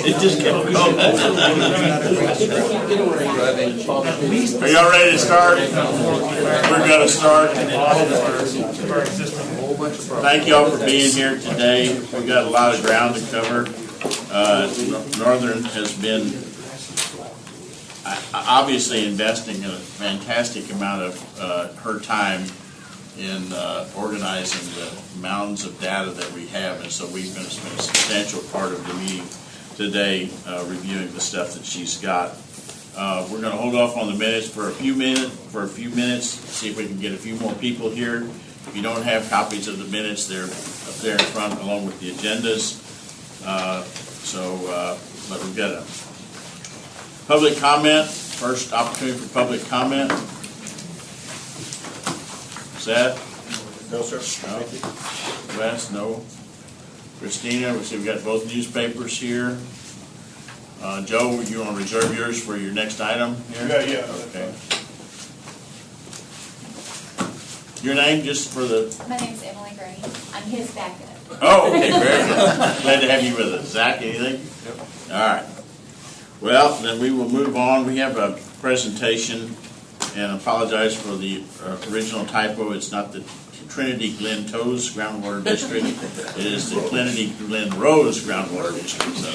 It just kept going. Are y'all ready to start? We're going to start. Thank y'all for being here today. We've got a lot of ground to cover. Northern has been obviously investing a fantastic amount of her time in organizing the mountains of data that we have, and so we're going to spend a substantial part of the meeting today reviewing the stuff that she's got. We're going to hold off on the minutes for a few minutes, see if we can get a few more people here. If you don't have copies of the minutes, they're up there in front along with the agendas. But we've got a public comment. First opportunity for public comment. Seth? No, sir. No. Wes? No. Christina? We see we've got both newspapers here. Joe, you want to reserve yours for your next item here? Yeah. Okay. Your name, just for the... My name's Emily Gurney. I'm his backup. Oh, okay, very good. Glad to have you with us. Zach, anything? Yep. All right. Well, then we will move on. We have a presentation, and I apologize for the original typo. It's not the Trinity Glen Toes Groundwater District. It is the Trinity Glen Rose Groundwater District. So,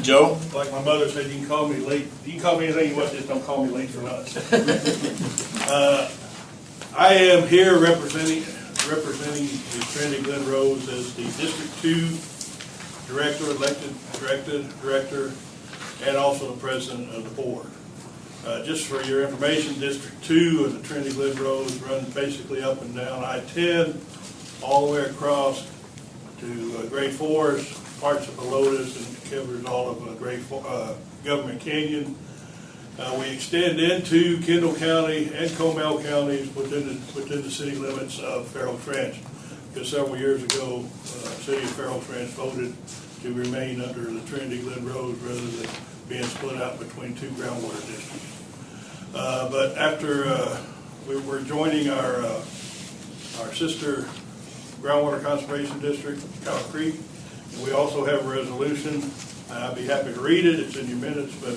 Joe? Like my mother said, you can call me late. You can call me anything you want, just don't call me late for lunch. I am here representing the Trinity Glen Rose as the District 2 Director, elected Director, and also the President of the Board. Just for your information, District 2 of the Trinity Glen Rose runs basically up and down I-10, all the way across to Great Forest, parts of Helotes, and covers all of Government Canyon. We extend into Kendall County and Comal counties within the city limits of Farrell Trench. Because several years ago, the city of Farrell Trench voted to remain under the Trinity Glen Rose rather than being split out between two groundwater districts. But after we're joining our sister groundwater conservation district, Cow Creek, and we also have a resolution. I'll be happy to read it. It's in your minutes, but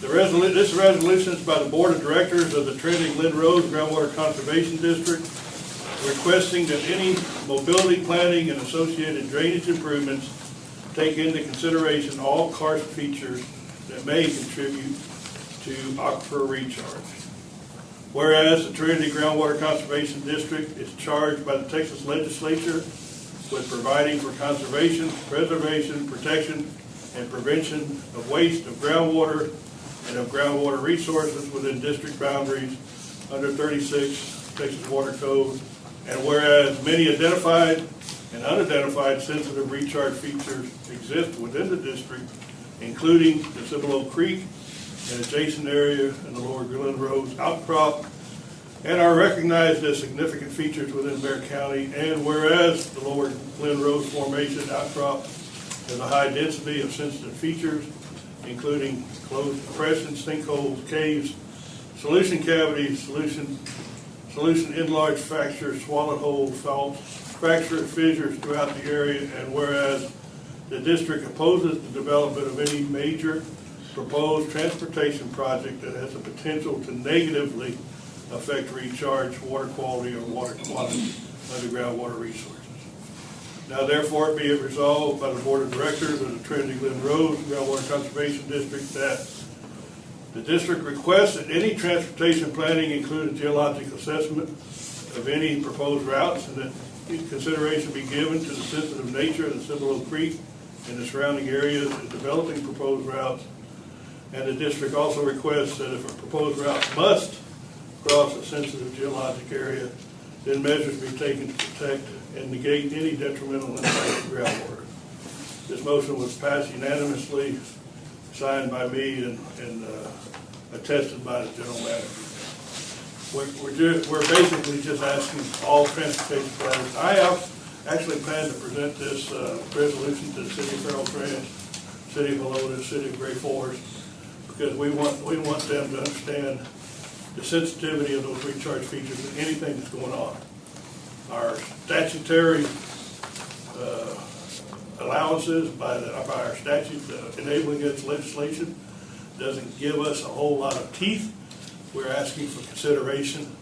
this resolution is by the Board of Directors of the Trinity Glen Rose Groundwater Conservation District, requesting that any mobility planning and associated drainage improvements take into consideration all karst features that may contribute to aquifer recharge. Whereas the Trinity Groundwater Conservation District is charged by the Texas Legislature with providing for conservation, preservation, protection, and prevention of waste of groundwater and of groundwater resources within district boundaries under 36 Texas Water Code. And whereas many identified and unidentified sensitive recharge features exist within the district, including the Cibolo Creek and adjacent area and the Lower Glen Rose outcrop, and are recognized as significant features within Bexar County, and whereas the Lower Glen Rose Formation outcrop has a high density of sensitive features, including closed depressions, sinkholes, caves, solution cavities, solution enlarged fractures, swallowed holes, faults, fracture fissures throughout the area, and whereas the district opposes the development of any major proposed transportation project that has the potential to negatively affect recharge, water quality, or water quantity under groundwater resources. Now therefore be it resolved by the Board of Directors of the Trinity Glen Rose Groundwater Conservation District that the district requests that any transportation planning include a geologic assessment of any proposed routes, and that consideration be given to the sensitive nature of the Cibolo Creek and the surrounding areas in developing proposed routes. And the district also requests that if a proposed route must cross a sensitive geologic area, then measures be taken to protect and negate any detrimental impact to groundwater. This motion was passed unanimously, signed by me and attested by the general manager. We're basically just asking all transportation planners. I actually plan to present this resolution to the city of Farrell Trench, city of Helotes, city of Great Forest, because we want them to understand the sensitivity of those recharge features and anything that's going on. Our statutory allowances by our statute enabling its legislation. Doesn't give us a whole lot of teeth. We're asking for consideration,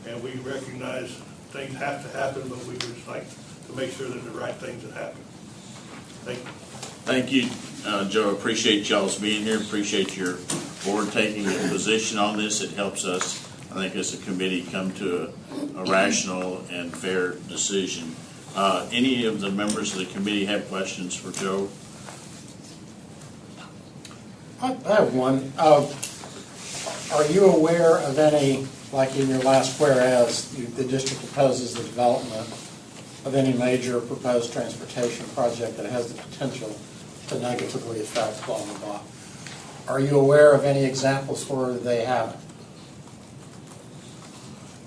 and we recognize things have to happen, but we would just like to make sure that the right things that happen. Thank you. Thank you, Joe. Appreciate y'all's being here. Appreciate your board taking a position on this. It helps us, I think, as a committee, come to a rational and fair decision. Any of the members of the committee have questions for Joe? I have one. Are you aware of any, like in your last whereas, the district opposes the development of any major proposed transportation project that has the potential to negatively affect blah, blah, blah? Are you aware of any examples where they haven't?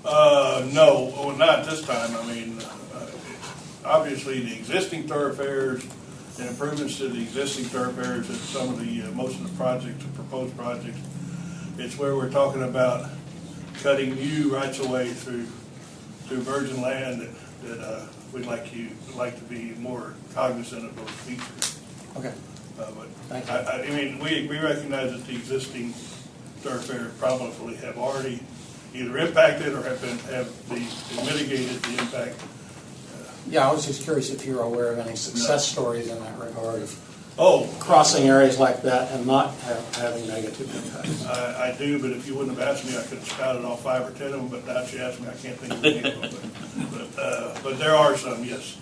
No, well, not this time. I mean, obviously the existing thoroughfares and improvements to the existing thoroughfares and some of the, most of the projects, the proposed projects, it's where we're talking about cutting new rights of way through virgin land that we'd like to be more cognizant of those features. Okay. But Thank you. I mean, we recognize that the existing thoroughfares probably have already either impacted or have mitigated the impact. Yeah, I was just curious if you're aware of any success stories in that regard of Oh, crossing areas like that and not having negative impacts. I do, but if you wouldn't have asked me, I could have spouted off 5 or 10 of them, but now that you asked me, I can't think of any of them. But there are some, yes.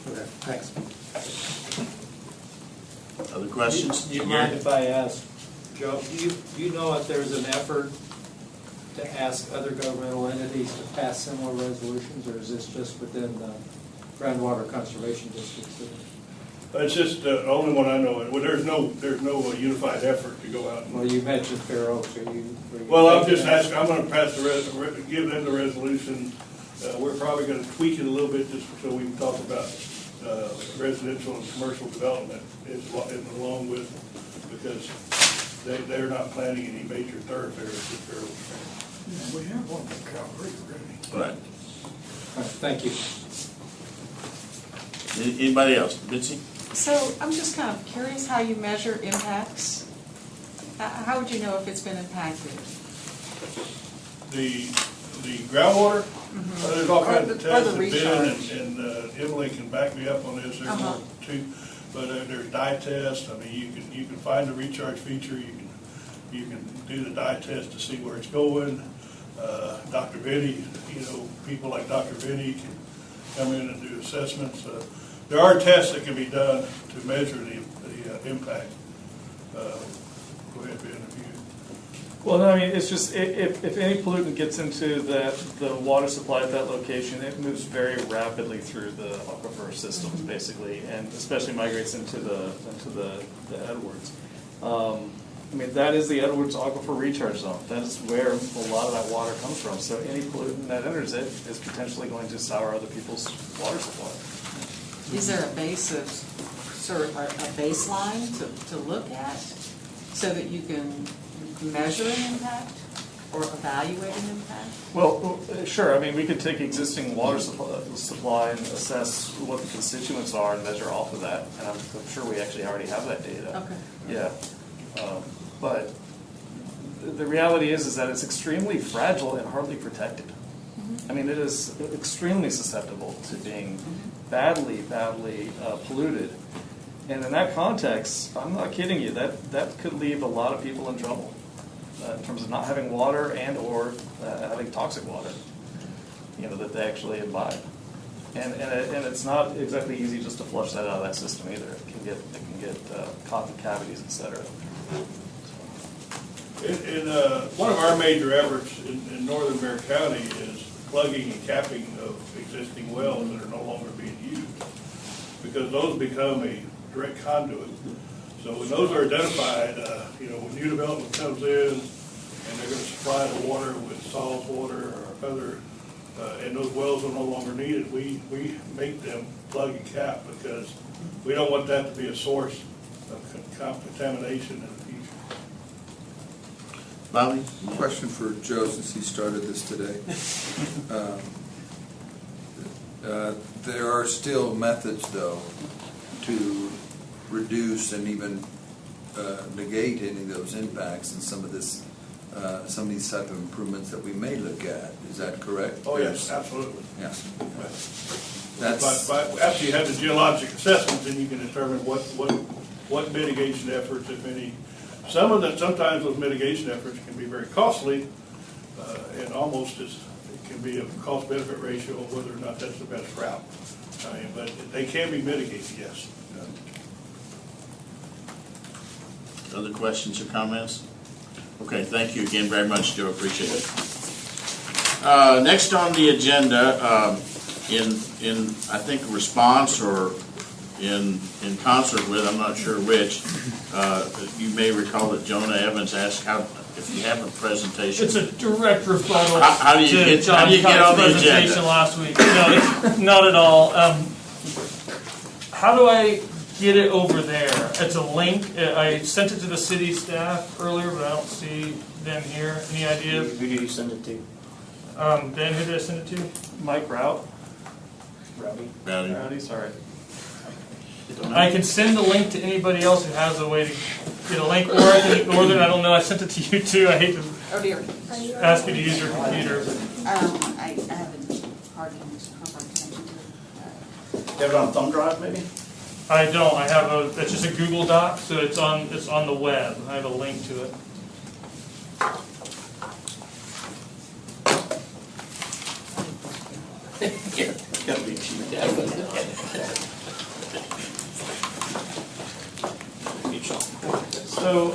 Okay, thanks. Other questions? Do you mind if I ask, Joe, do you know if there's an effort to ask other governmental entities to pass similar resolutions, or is this just within the groundwater conservation districts? It's just the only one I know. Well, there's no unified effort to go out. Well, you mentioned Fair Oaks. Are you Well, I'm just asking. I'm going to pass give them the resolution. We're probably going to tweak it a little bit just so we can talk about residential and commercial development along with, because they're not planning any major thoroughfares with Fair Oaks. We have one for Calgary already. Right. All right, thank you. Anybody else? Bitsy? So I'm just kind of curious how you measure impacts. How would you know if it's been impacted? The groundwater, there's all kinds of tests the that Ben recharge. and Emily can back me up on this. There's more too, but there's dye tests. I mean, you can find the recharge feature. You can do the dye test to see where it's going. Dr. Vinny, people like Dr. Vinny can come in and do assessments. There are tests that can be done to measure the impact. Go ahead, Ben, if you. Well, no, I mean, it's just, if any pollutant gets into the water supply at that location, it moves very rapidly through the aquifer systems, basically, and especially migrates into the Edwards. I mean, that is the Edwards Aquifer Recharge Zone. That is where a lot of that water comes from. So any pollutant that enters it is potentially going to sour other people's water supply. Is there a basis, sort of a baseline to look at so that you can measure an impact or evaluate an impact? Well, sure. I mean, we could take existing water supply and assess what the constituents are and measure off of that. And I'm sure we actually already have that data. Okay. Yeah. But the reality is that it's extremely fragile and hardly protected. I mean, it is extremely susceptible to being badly polluted. And in that context, I'm not kidding you, that could leave a lot of people in trouble in terms of not having water and or having toxic water, that they actually imbibe. And it's not exactly easy just to flush that out of that system either. It can get caught in cavities, et cetera. One of our major efforts in northern Bexar County is plugging and capping of existing wells that are no longer being used, because those become a direct conduit. So when those are identified, when new development comes in and they're going to supply the water with salt water or other, and those wells are no longer needed, we make them plug and cap, because we don't want that to be a source of contamination in the future. Bobby? Question for Joe, since he started this today. There are still methods, though, to reduce and even negate any of those impacts in some of these type of improvements that we may look at. Is that correct? Oh, yes, absolutely. Yeah. But That's, after you have the geologic assessment, then you can determine what mitigation efforts, if any. Sometimes those mitigation efforts can be very costly, and almost it can be a cost-benefit ratio of whether or not that's the best route. But they can be mitigated, yes. Other questions or comments? Okay, thank you again very much, Joe, appreciate it. Next on the agenda, in I think response or in concert with, I'm not sure which, you may recall that Jonah Evans asked if you have a presentation. It's a direct rebuttal How do you to get John on the presentation agenda? last week. No, it's not at all. How do I get it over there? It's a link. I sent it to the city staff earlier, but I don't see them here. Any idea? Who did you send it to? Ben, who did I send it to? Mike Rout? Rowdy? Rowdy? Rowdy, sorry. I can send the link to anybody else who has a way to get a link, or I can ignore it. I don't know. I sent it to you too. I hate to Oh dear. ask you to use your computer. I haven't hardly connection to it. You have it on a thumb drive, maybe? I don't. I have it's just a Google Doc, so it's on the web. I have a link to it. Gotta be cheap. So,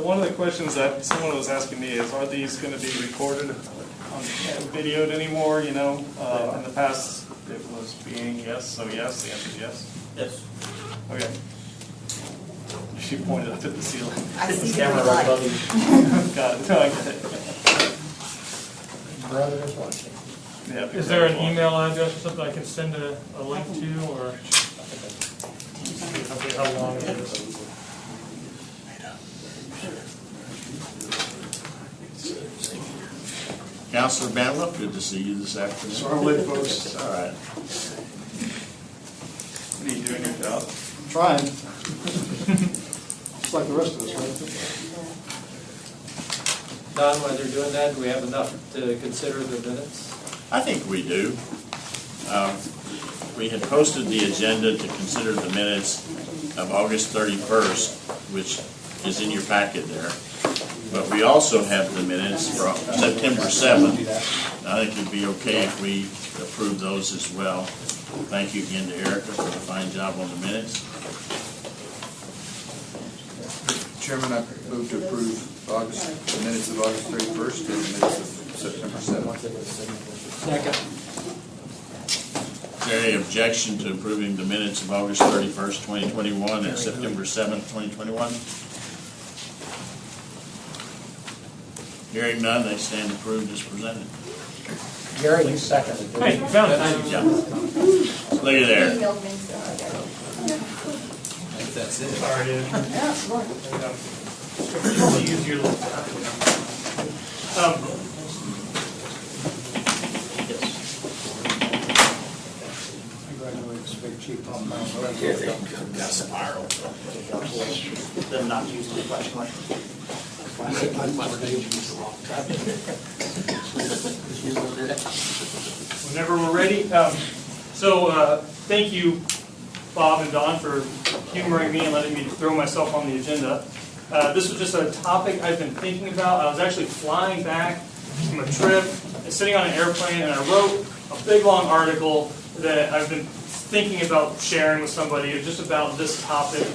one of the questions that someone was asking me is, are these going to be recorded, videoed anymore, you know? In the past, it was being yes, so yes, the answer is yes. Yes. Okay. She pointed up at the ceiling. I see the Camera red right light. above you. Got it, no, I get it. Brother is watching. Yeah, Is there an email address or something I can send a link to, or how long it is? Counselor Banwell, good to see you this afternoon. Sorry I'm late, folks. All right. What are you doing your job? Trying. Just like the rest of us, right? Don, while they're doing that, do we have enough to consider the minutes? I think we do. We had posted the agenda to consider the minutes of August 31st, which is in your packet there. But we also have the minutes from September 7th. I think it'd be okay if we approve those as well. Thank you again to Erica for the fine job on the minutes. Chairman, I move to approve the minutes of August 31st and the minutes of September 7th. Second. Is there any objection to approving the minutes of August 31st, 2021 and September 7th, 2021? Hearing none, they stand approved as presented. Gary, you seconded it. Hey, you found it. Yeah. Look at there. Emailed me, so I got it. That's it. Sorry, dude. Use your Congratulations, Big Chief. Got spiral. Them not using the flashlight. Whenever we're ready. Thank you, Bob and Don, for humoring me and letting me throw myself on the agenda. This was just a topic I've been thinking about. I was actually flying back from a trip, sitting on an airplane, and I wrote a big, long article that I've been thinking about sharing with somebody just about this topic.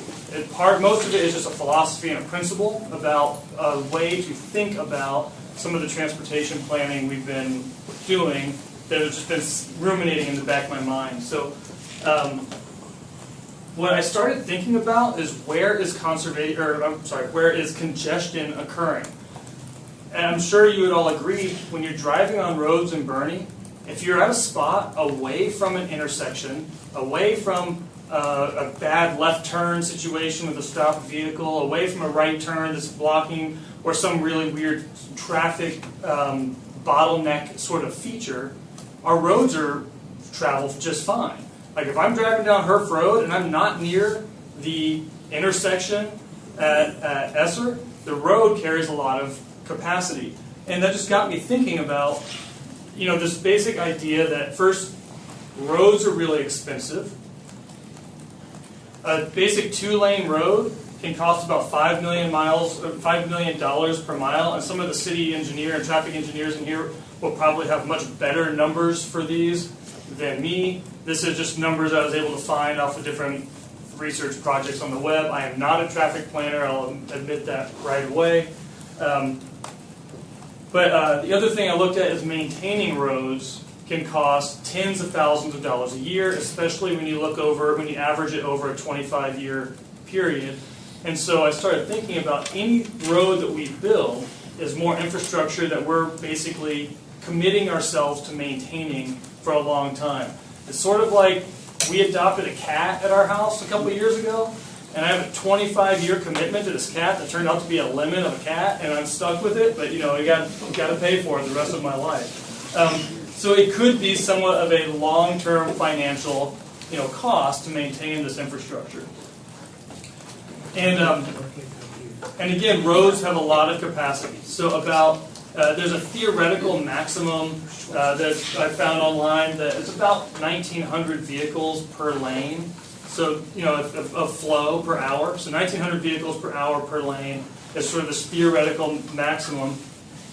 Most of it is just a philosophy and a principle about a way to think about some of the transportation planning we've been doing that has just been ruminating in the back of my mind. So what I started thinking about is where is congestion occurring? And I'm sure you would all agree, when you're driving on roads in Bernie, if you're at a spot away from an intersection, away from a bad left turn situation with a stopped vehicle, away from a right turn that's blocking, or some really weird traffic bottleneck sort of feature, our roads are travel just fine. Like if I'm driving down Herf Road and I'm not near the intersection at Esser, the road carries a lot of capacity. And that just got me thinking about, this basic idea that first, roads are really expensive. A basic 2-lane road can cost about $5 million per mile, and some of the city engineer and traffic engineers in here will probably have much better numbers for these than me. This is just numbers I was able to find off of different research projects on the web. I am not a traffic planner, I'll admit that right away. But the other thing I looked at is maintaining roads can cost tens of thousands of dollars a year, especially when you average it over a 25-year period. And so I started thinking about any road that we build is more infrastructure that we're basically committing ourselves to maintaining for a long time. It's sort of like we adopted a cat at our house a couple of years ago, and I have a 25-year commitment to this cat that turned out to be a lemon of a cat, and I'm stuck with it, but I got to pay for it the rest of my life. So it could be somewhat of a long-term financial cost to maintain this infrastructure. And again, roads have a lot of capacity. So there's a theoretical maximum that I found online that it's about 1,900 vehicles per lane. So, of flow per hour. So 1,900 vehicles per hour per lane is sort of this theoretical maximum.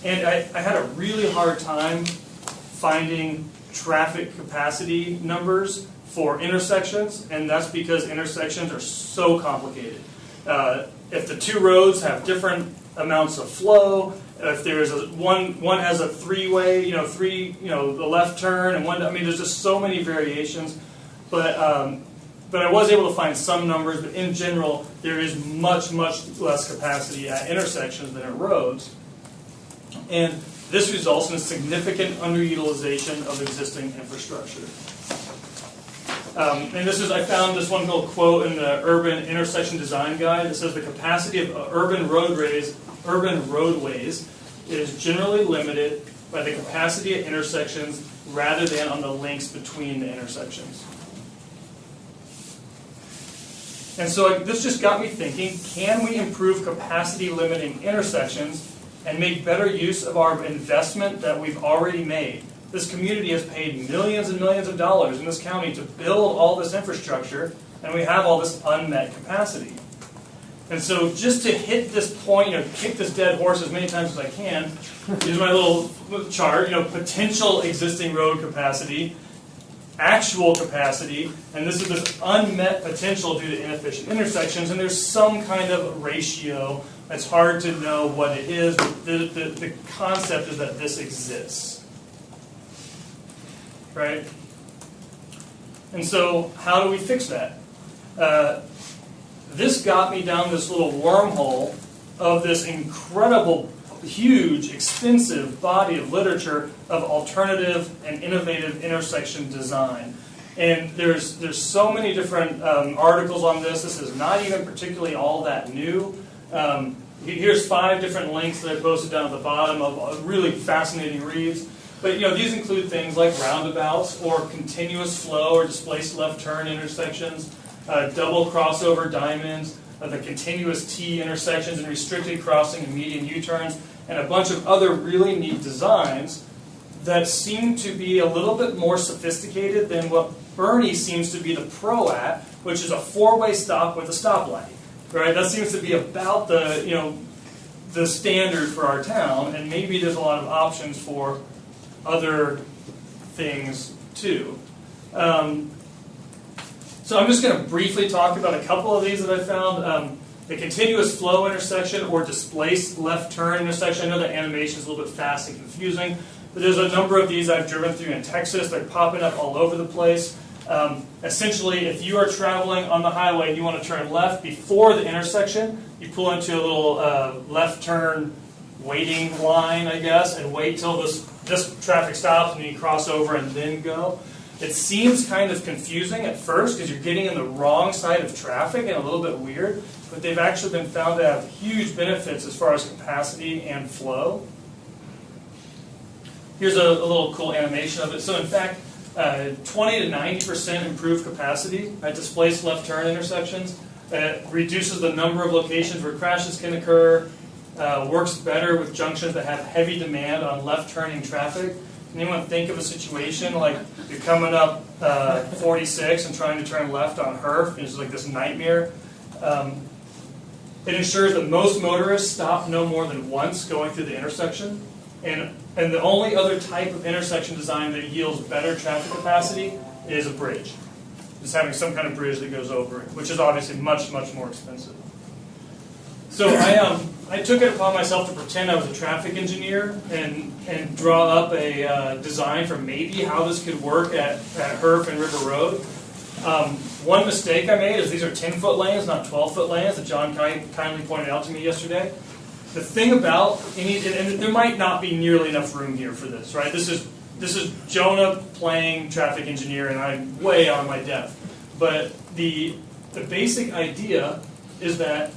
And I had a really hard time finding traffic capacity numbers for intersections, and that's because intersections are so complicated. If the two roads have different amounts of flow, if there's one has a three-way, the left turn, and there's just so many variations. But I was able to find some numbers, but in general, there is much, much less capacity at intersections than at roads. And this results in a significant underutilization of existing infrastructure. And I found this one little quote in the Urban Intersection Design Guide that says the capacity of urban roadways is generally limited by the capacity at intersections rather than on the links between the intersections. And so this just got me thinking, can we improve capacity limiting intersections and make better use of our investment that we've already made? This community has paid millions and millions of dollars in this county to build all this infrastructure, and we have all this unmet capacity. And so just to hit this point, kick this dead horse as many times as I can, here's my little chart, potential existing road capacity, actual capacity, and this is this unmet potential due to inefficient intersections, and there's some kind of ratio. It's hard to know what it is, but the concept is that this exists. Right? And so how do we fix that? This got me down this little wormhole of this incredible, huge, extensive body of literature of alternative and innovative intersection design. And there's so many different articles on this. This is not even particularly all that new. Here's 5 different links that I posted down at the bottom of really fascinating reads. But these include things like roundabouts or continuous flow or displaced left turn intersections, double crossover diamonds, the continuous T intersections and restricted crossing and median U-turns, and a bunch of other really neat designs that seem to be a little bit more sophisticated than what Bernie seems to be the pro at, which is a 4-way stop with a stoplight. Right? That seems to be about the standard for our town, and maybe there's a lot of options for other things too. So I'm just going to briefly talk about a couple of these that I found. The continuous flow intersection or displaced left turn intersection. I know that animation is a little bit fast and confusing, but there's a number of these I've driven through in Texas. They're popping up all over the place. Essentially, if you are traveling on the highway and you want to turn left before the intersection, you pull into a little left turn waiting line, I guess, and wait till this traffic stops and you cross over and then go. It seems kind of confusing at first because you're getting in the wrong side of traffic and a little bit weird, but they've actually been found to have huge benefits as far as capacity and flow. Here's a little cool animation of it. So in fact, 20 to 90% improved capacity at displaced left turn intersections. It reduces the number of locations where crashes can occur, works better with junctions that have heavy demand on left turning traffic. Can anyone think of a situation like you're coming up 46 and trying to turn left on Herf? It's like this nightmare. It ensures that most motorists stop no more than once going through the intersection. And the only other type of intersection design that yields better traffic capacity is a bridge. Just having some kind of bridge that goes over it, which is obviously much, much more expensive. So I took it upon myself to pretend I was a traffic engineer and draw up a design for maybe how this could work at Herf and River Road. One mistake I made is these are 10-foot lanes, not 12-foot lanes, that John kindly pointed out to me yesterday. The thing about and there might not be nearly enough room here for this, right? This is Jonah playing traffic engineer, and I'm way on my depth. But the basic idea is that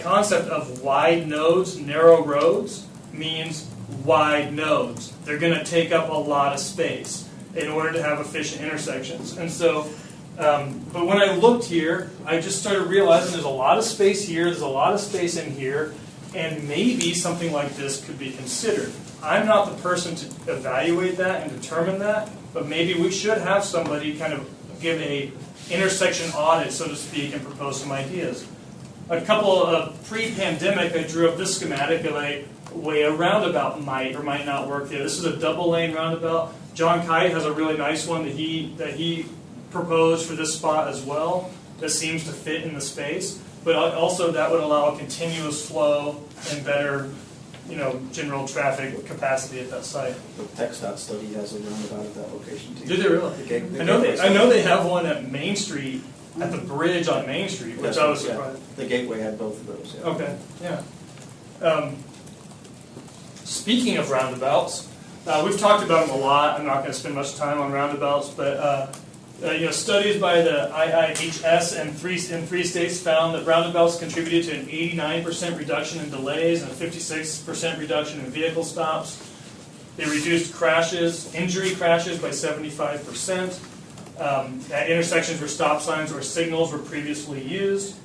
concept of wide nodes, narrow roads, means wide nodes. They're going to take up a lot of space in order to have efficient intersections. And so, but when I looked here, I just started realizing there's a lot of space here, there's a lot of space in here, and maybe something like this could be considered. I'm not the person to evaluate that and determine that, but maybe we should have somebody kind of give a intersection audit, so to speak, and propose some ideas. A couple of pre-pandemic, I drew up this schematic of a way a roundabout might or might not work there. This is a double-lane roundabout. John Kite has a really nice one that he proposed for this spot as well that seems to fit in the space. But also that would allow a continuous flow and better, general traffic capacity at that site. The TxDOT study has a roundabout at that location too. Do they really? I know they have one at Main Street, at the bridge on Main Street, which I was surprised. The Gateway had both of those. Yeah. Okay, yeah. Speaking of roundabouts, we've talked about them a lot. I'm not going to spend much time on roundabouts, but studies by the IIHS in three states found that roundabouts contributed to an 89% reduction in delays and a 56% reduction in vehicle stops. They reduced injury crashes by 75%. At intersections where stop signs or signals were previously used.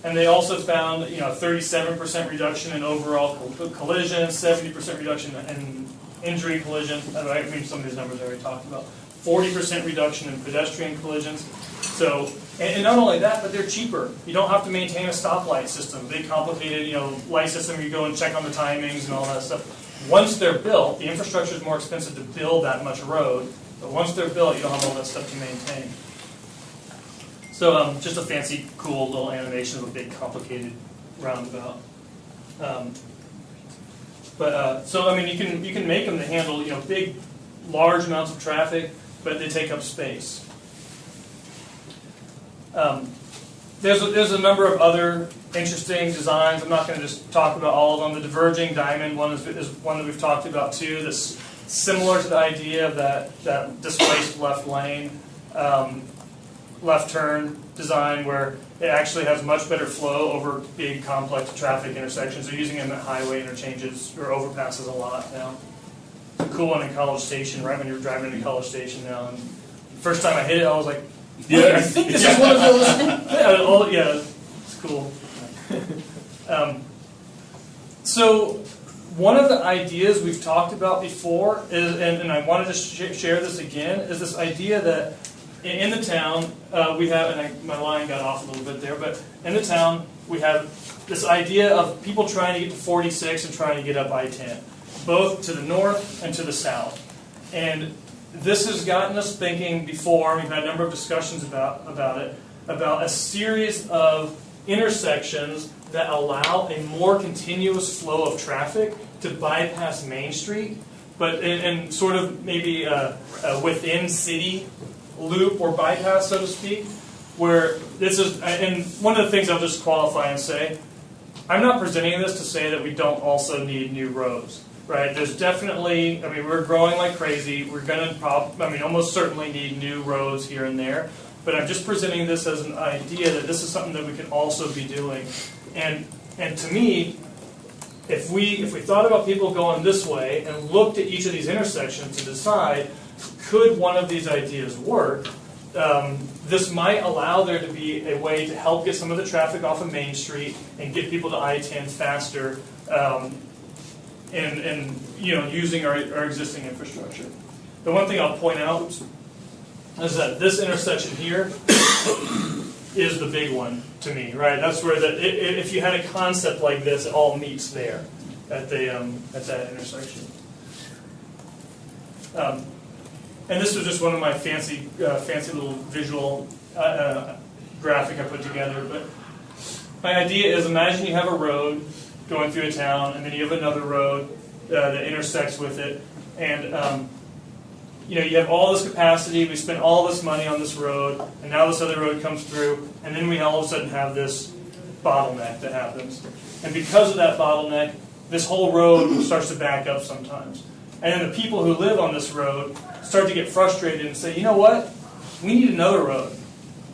And they also found a 37% reduction in overall collisions, 70% reduction in injury collision. I mean, some of these numbers I already talked about. 40% reduction in pedestrian collisions. So, and not only that, but they're cheaper. You don't have to maintain a stoplight system, big complicated, light system. You go and check on the timings and all that stuff. Once they're built, the infrastructure is more expensive to build that much road. But once they're built, you don't have all that stuff to maintain. So just a fancy, cool little animation of a big, complicated roundabout. So I mean, you can make them to handle big, large amounts of traffic, but they take up space. There's a number of other interesting designs. I'm not going to just talk about all of them. The Diverging Diamond one is one that we've talked about too. That's similar to the idea of that displaced left lane, left turn design, where it actually has much better flow over big, complex traffic intersections. They're using them at highway interchanges or overpasses a lot now. It's a cool one in College Station, right when you're driving into College Station now. And the first time I hit it, I was like, I think this is one of those. Yeah, it's cool. So one of the ideas we've talked about before is, and I wanted to share this again, is this idea that in the town we have, and my line got off a little bit there, but in the town we have this idea of people trying to get to 46 and trying to get up I-10, both to the north and to the south. And this has gotten us thinking before, we've had a number of discussions about it, about a series of intersections that allow a more continuous flow of traffic to bypass Main Street, but in sort of maybe a within city loop or bypass, so to speak, where this is, and one of the things I'll just qualify and say, I'm not presenting this to say that we don't also need new roads, right? There's definitely, I mean, we're growing like crazy. We're going to almost certainly need new roads here and there, but I'm just presenting this as an idea that this is something that we can also be doing. And to me, if we thought about people going this way and looked at each of these intersections to decide, could one of these ideas work, this might allow there to be a way to help get some of the traffic off of Main Street and get people to I-10 faster, and using our existing infrastructure. The one thing I'll point out is that this intersection here is the big one to me, right? That's where if you had a concept like this, it all meets there at that intersection. And this was just one of my fancy little visual graphic I put together. But my idea is, imagine you have a road going through a town, and then you have another road that intersects with it, and you have all this capacity. We spent all this money on this road, and now this other road comes through, and then we all of a sudden have this bottleneck that happens. And because of that bottleneck, this whole road starts to back up sometimes. And then the people who live on this road start to get frustrated and say, you know what? We need another road.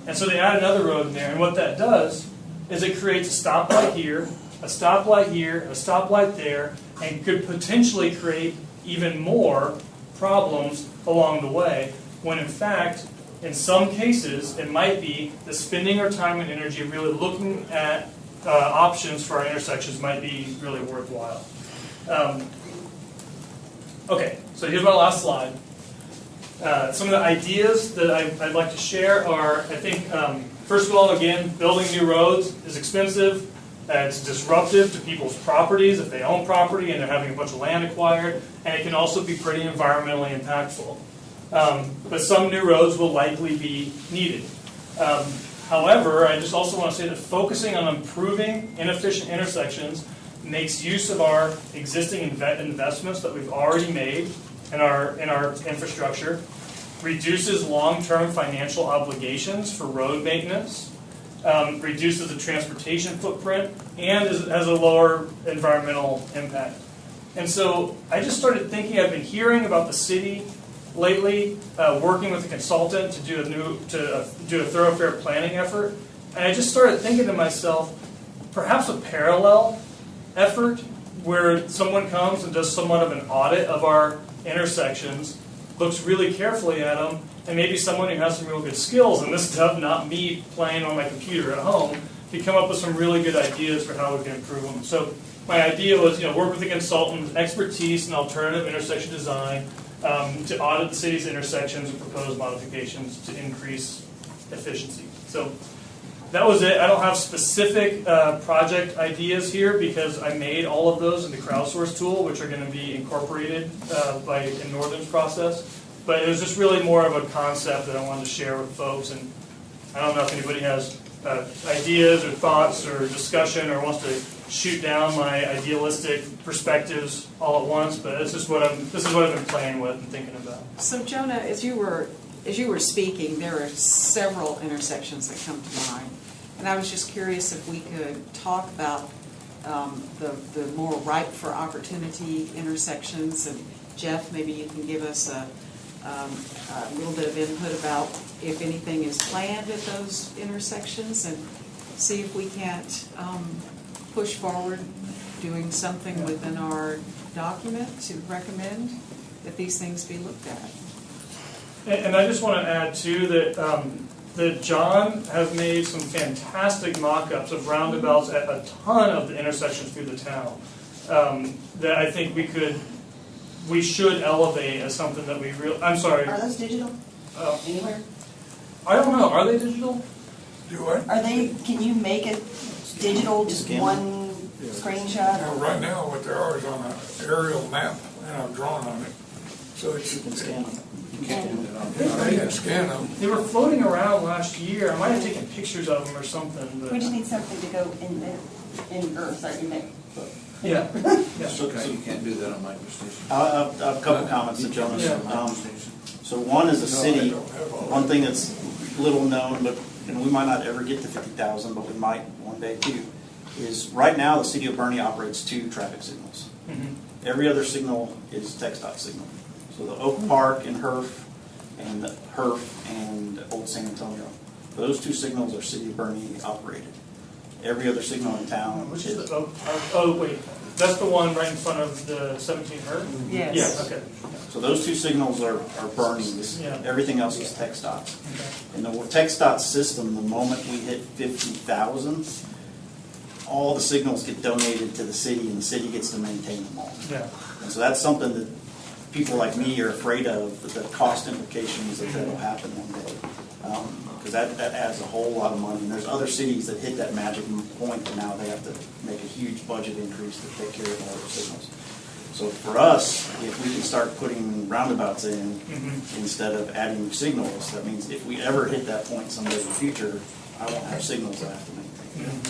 And so they add another road in there. And what that does is it creates a stoplight here, a stoplight here, a stoplight there, and could potentially create even more problems along the way, when in fact, in some cases, it might be that spending our time and energy really looking at options for our intersections might be really worthwhile. Okay, so here's my last slide. Some of the ideas that I'd like to share are, I think, first of all, again, building new roads is expensive. It's disruptive to people's properties if they own property and they're having a bunch of land acquired, and it can also be pretty environmentally impactful. But some new roads will likely be needed. However, I just also want to say that focusing on improving inefficient intersections makes use of our existing investments that we've already made in our infrastructure, reduces long-term financial obligations for road maintenance, reduces the transportation footprint, and has a lower environmental impact. And so I just started thinking, I've been hearing about the city lately, working with a consultant to do a thoroughfare planning effort, and I just started thinking to myself, perhaps a parallel effort where someone comes and does somewhat of an audit of our intersections, looks really carefully at them, and maybe someone who has some real good skills in this stuff, not me playing on my computer at home, can come up with some really good ideas for how we can improve them. So my idea was, work with a consultant with expertise in alternative intersection design to audit the city's intersections and propose modifications to increase efficiency. So that was it. I don't have specific project ideas here because I made all of those in the crowdsource tool, which are going to be incorporated in Northern's process. But it was just really more of a concept that I wanted to share with folks. And I don't know if anybody has ideas or thoughts or discussion or wants to shoot down my idealistic perspectives all at once. But this is what I've been playing with and thinking about. So Jonah, as you were speaking, there are several intersections that come to mind. And I was just curious if we could talk about the more ripe for opportunity intersections. And Jeff, maybe you can give us a little bit of input about if anything is planned at those intersections, and see if we can't push forward doing something within our document to recommend that these things be looked at. And I just want to add, too, that John has made some fantastic mock-ups of roundabouts at a ton of the intersections through the town that I think we should elevate as something that we really... I'm sorry. Are those digital? Anywhere? I don't know. Are they digital? Do what? Are they, can you make it digital, just one screenshot? Now, right now, what there are is on an aerial map, and I've drawn on it. So it's... You can scan them. I can scan them. They were floating around last year. I might have taken pictures of them or something. But We just need something to go in there, in there. yeah. It's okay, you can't do that on MicroStation. I have a couple comments to Jonas. So one is a city, one thing that's little known, but we might not ever get to 50,000, but we might one day too, is right now the city of Bernie operates 2 traffic signals. Mm-hmm. Every other signal is TxDOT signal. So the Oak Park and Herf and Old San Antonio, those 2 signals are city of Bernie operated. Every other signal in town Which is the wait. That's the one right in front of the 17 Hurt? Yes. Yeah, okay. So those two signals are burning. Yeah. Everything else is text dots. Okay. In the text dot system, the moment we hit 50,000, all the signals get donated to the city, and the city gets to maintain them all. Yeah. And so that's something that people like me are afraid of, the cost implications that that'll happen one day. Because that adds a whole lot of money. And there's other cities that hit that magic point, and now they have to make a huge budget increase to take care of all their signals. So for us, if we can start putting roundabouts in instead of adding signals, that means if we ever hit that point someday in the future, I won't have signals I have to maintain.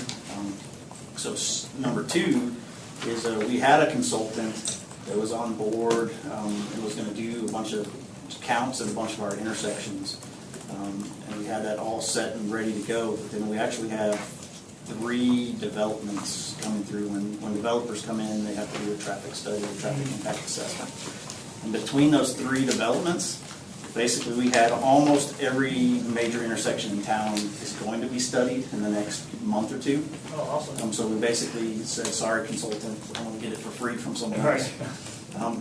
So number two is we had a consultant that was on board and was going to do a bunch of counts at a bunch of our intersections. And we had that all set and ready to go. But then we actually have 3 developments coming through. When developers come in, they have to do a traffic study, a traffic impact assessment. And between those 3 developments, basically we had almost every major intersection in town is going to be studied in the next month or 2. Oh, awesome. So we basically said, sorry, consultant, we're going to get it for free from someone else. Right.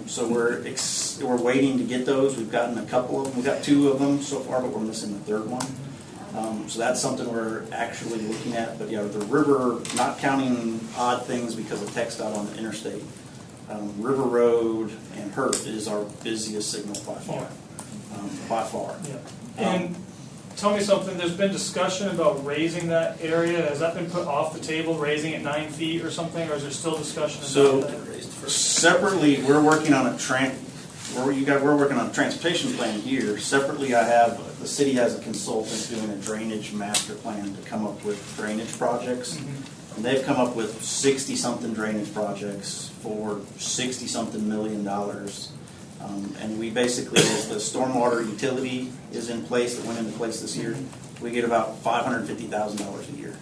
So we're waiting to get those. We've gotten a couple of them. We've got 2 of them so far, but we're missing the 3rd one. So that's something we're actually looking at. But yeah, the river, not counting odd things because of text dot on the interstate, River Road and Hurt is our busiest signal by far. By far. Yeah. And tell me something, there's been discussion about raising that area. Has that been put off the table, raising it 9 feet or something, or is there still discussion about that? Separately, we're working on we're working on a transportation plan here. Separately, the city has a consultant doing a drainage master plan to come up with drainage projects. And they've come up with 60-something drainage projects for $60-something million. And we basically, as the stormwater utility is in place, that went into place this year, we get about $550,000 a year.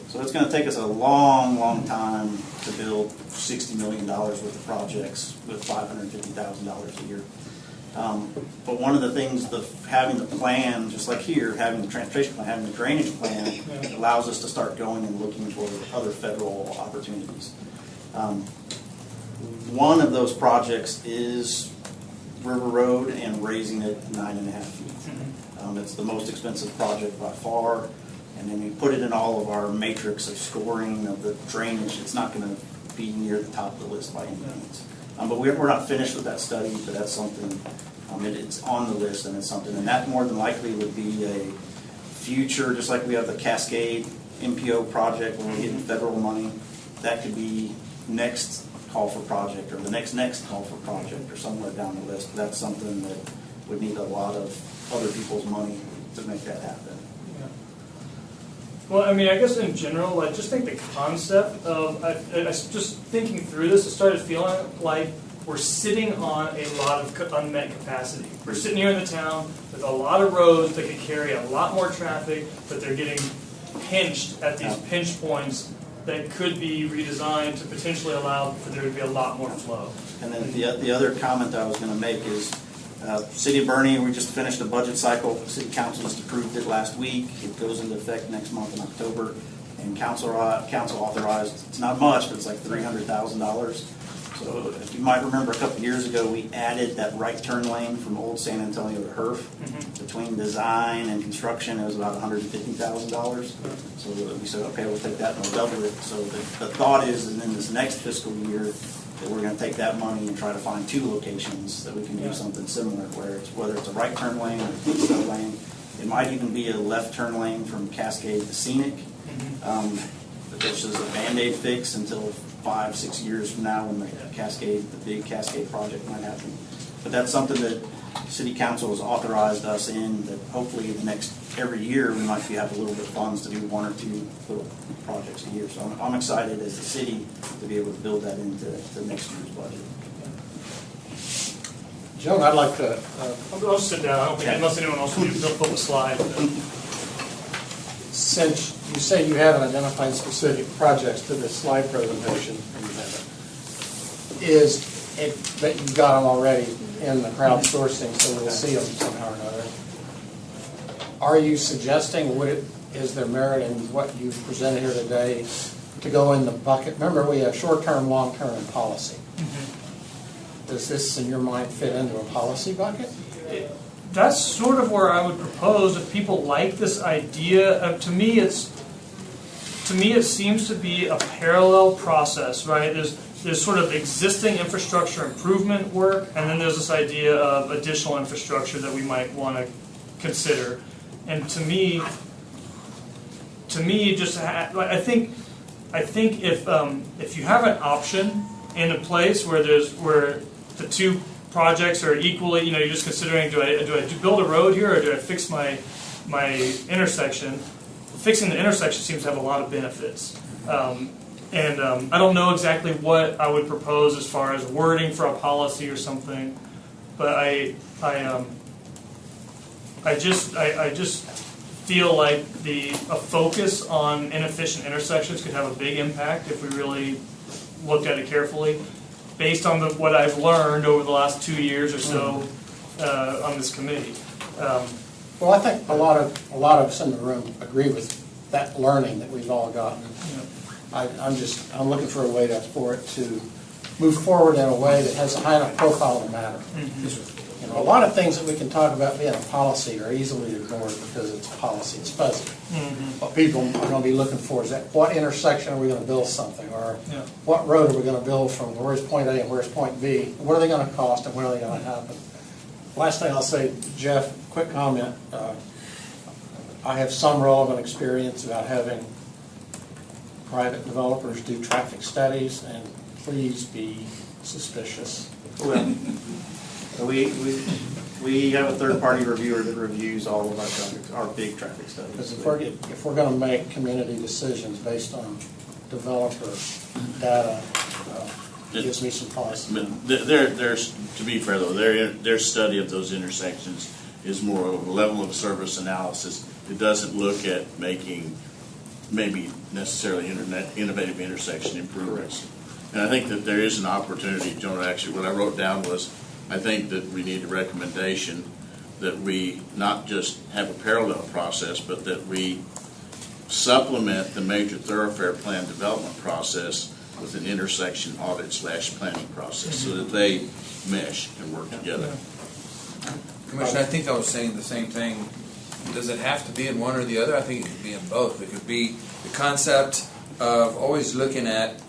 So it's going to take us a long, long time to build $60 million worth of projects with $550,000 a year. But one of the things, having the plan, just like here, having the transportation plan, having the drainage plan, allows us to start going and looking for other federal opportunities. One of those projects is River Road and raising it 9.5 feet. It's the most expensive project by far. And then we put it in all of our matrix of scoring of the drainage. It's not going to be near the top of the list by any means. But we're not finished with that study, but that's something, it's on the list, and it's something. And that more than likely would be a future, just like we have the Cascade MPO project where we're getting federal money. That could be next call for project, or the next call for project, or somewhere down the list. But that's something that would need a lot of other people's money to make that happen. Well, I mean, I guess in general, I just think the concept of, just thinking through this, it started feeling like we're sitting on a lot of unmet capacity. We're sitting here in the town with a lot of roads that can carry a lot more traffic, but they're getting pinched at these pinch points that could be redesigned to potentially allow for there to be a lot more flow. And then the other comment I was going to make is, City of Bernie, we just finished a budget cycle. City Council just approved it last week. It goes into effect next month in October. And Council authorized, it's not much, but it's like $300,000. So if you might remember a couple of years ago, we added that right turn lane from Old San Antonio to Herf. Between design and construction, it was about $150,000. So we said, okay, we'll take that and we'll double it. So the thought is, and in this next fiscal year, that we're going to take that money and try to find 2 locations that we can do something similar, whether it's a right turn lane or a flip lane. It might even be a left turn lane from Cascade to Scenic, which is a Band-Aid fix until 5-6 years from now when the big Cascade project might happen. But that's something that City Council has authorized us in, that hopefully every year we might have a little bit of funds to do 1 or 2 little projects a year. So I'm excited as a city to be able to build that into next year's budget. Joan, I'd like to... I'll just sit down. I don't think, unless anyone else wants to pull a slide. Since you say you haven't identified specific projects to this slide presentation, is it that you've got them already in the crowdsourcing, so we'll see them somehow or another? Are you suggesting, is there merit in what you've presented here today to go in the bucket. Remember, we have short-term, long-term, and policy. Does this, in your mind, fit into a policy bucket? That's sort of where I would propose, if people like this idea. To me, it seems to be a parallel process, right? There's sort of existing infrastructure improvement work, and then there's this idea of additional infrastructure that we might want to consider. And to me, I think if you have an option in a place where the two projects are equally, you're just considering, do I build a road here or do I fix my intersection? Fixing the intersection seems to have a lot of benefits. I don't know exactly what I would propose as far as wording for a policy or something, but I just feel like a focus on inefficient intersections could have a big impact if we really looked at it carefully, based on what I've learned over the last 2 years or so on this committee. Well, I think a lot of us in the room agree with that learning that we've all gotten. I'm looking for a way for it to move forward in a way that has a high enough profile to matter. A lot of things that we can talk about being a policy are easily ignored because it's a policy, it's fuzzy. What people are going to be looking for is what intersection are we going to build something, or what road are we going to build from where's point A and where's point B, what are they going to cost and when are they going to happen. Last thing I'll say, Jeff, quick comment. I have some relevant experience about having private developers do traffic studies, and please be suspicious. Well, we have a third-party reviewer that reviews all of our big traffic studies. Because if we're going to make community decisions based on developer data, it gives me some pause. But there's, to be fair though, their study of those intersections is more of a level of service analysis. It doesn't look at making maybe necessarily innovative intersection improvements. And I think that there is an opportunity, Jonah, actually what I wrote down was, I think that we need a recommendation that we not just have a parallel process, but that we supplement the major thoroughfare plan development process with an intersection audit / planning process so that they mesh and work together. Commissioner, I think I was saying the same thing. Does it have to be in one or the other? I think it could be in both. It could be the concept of always looking at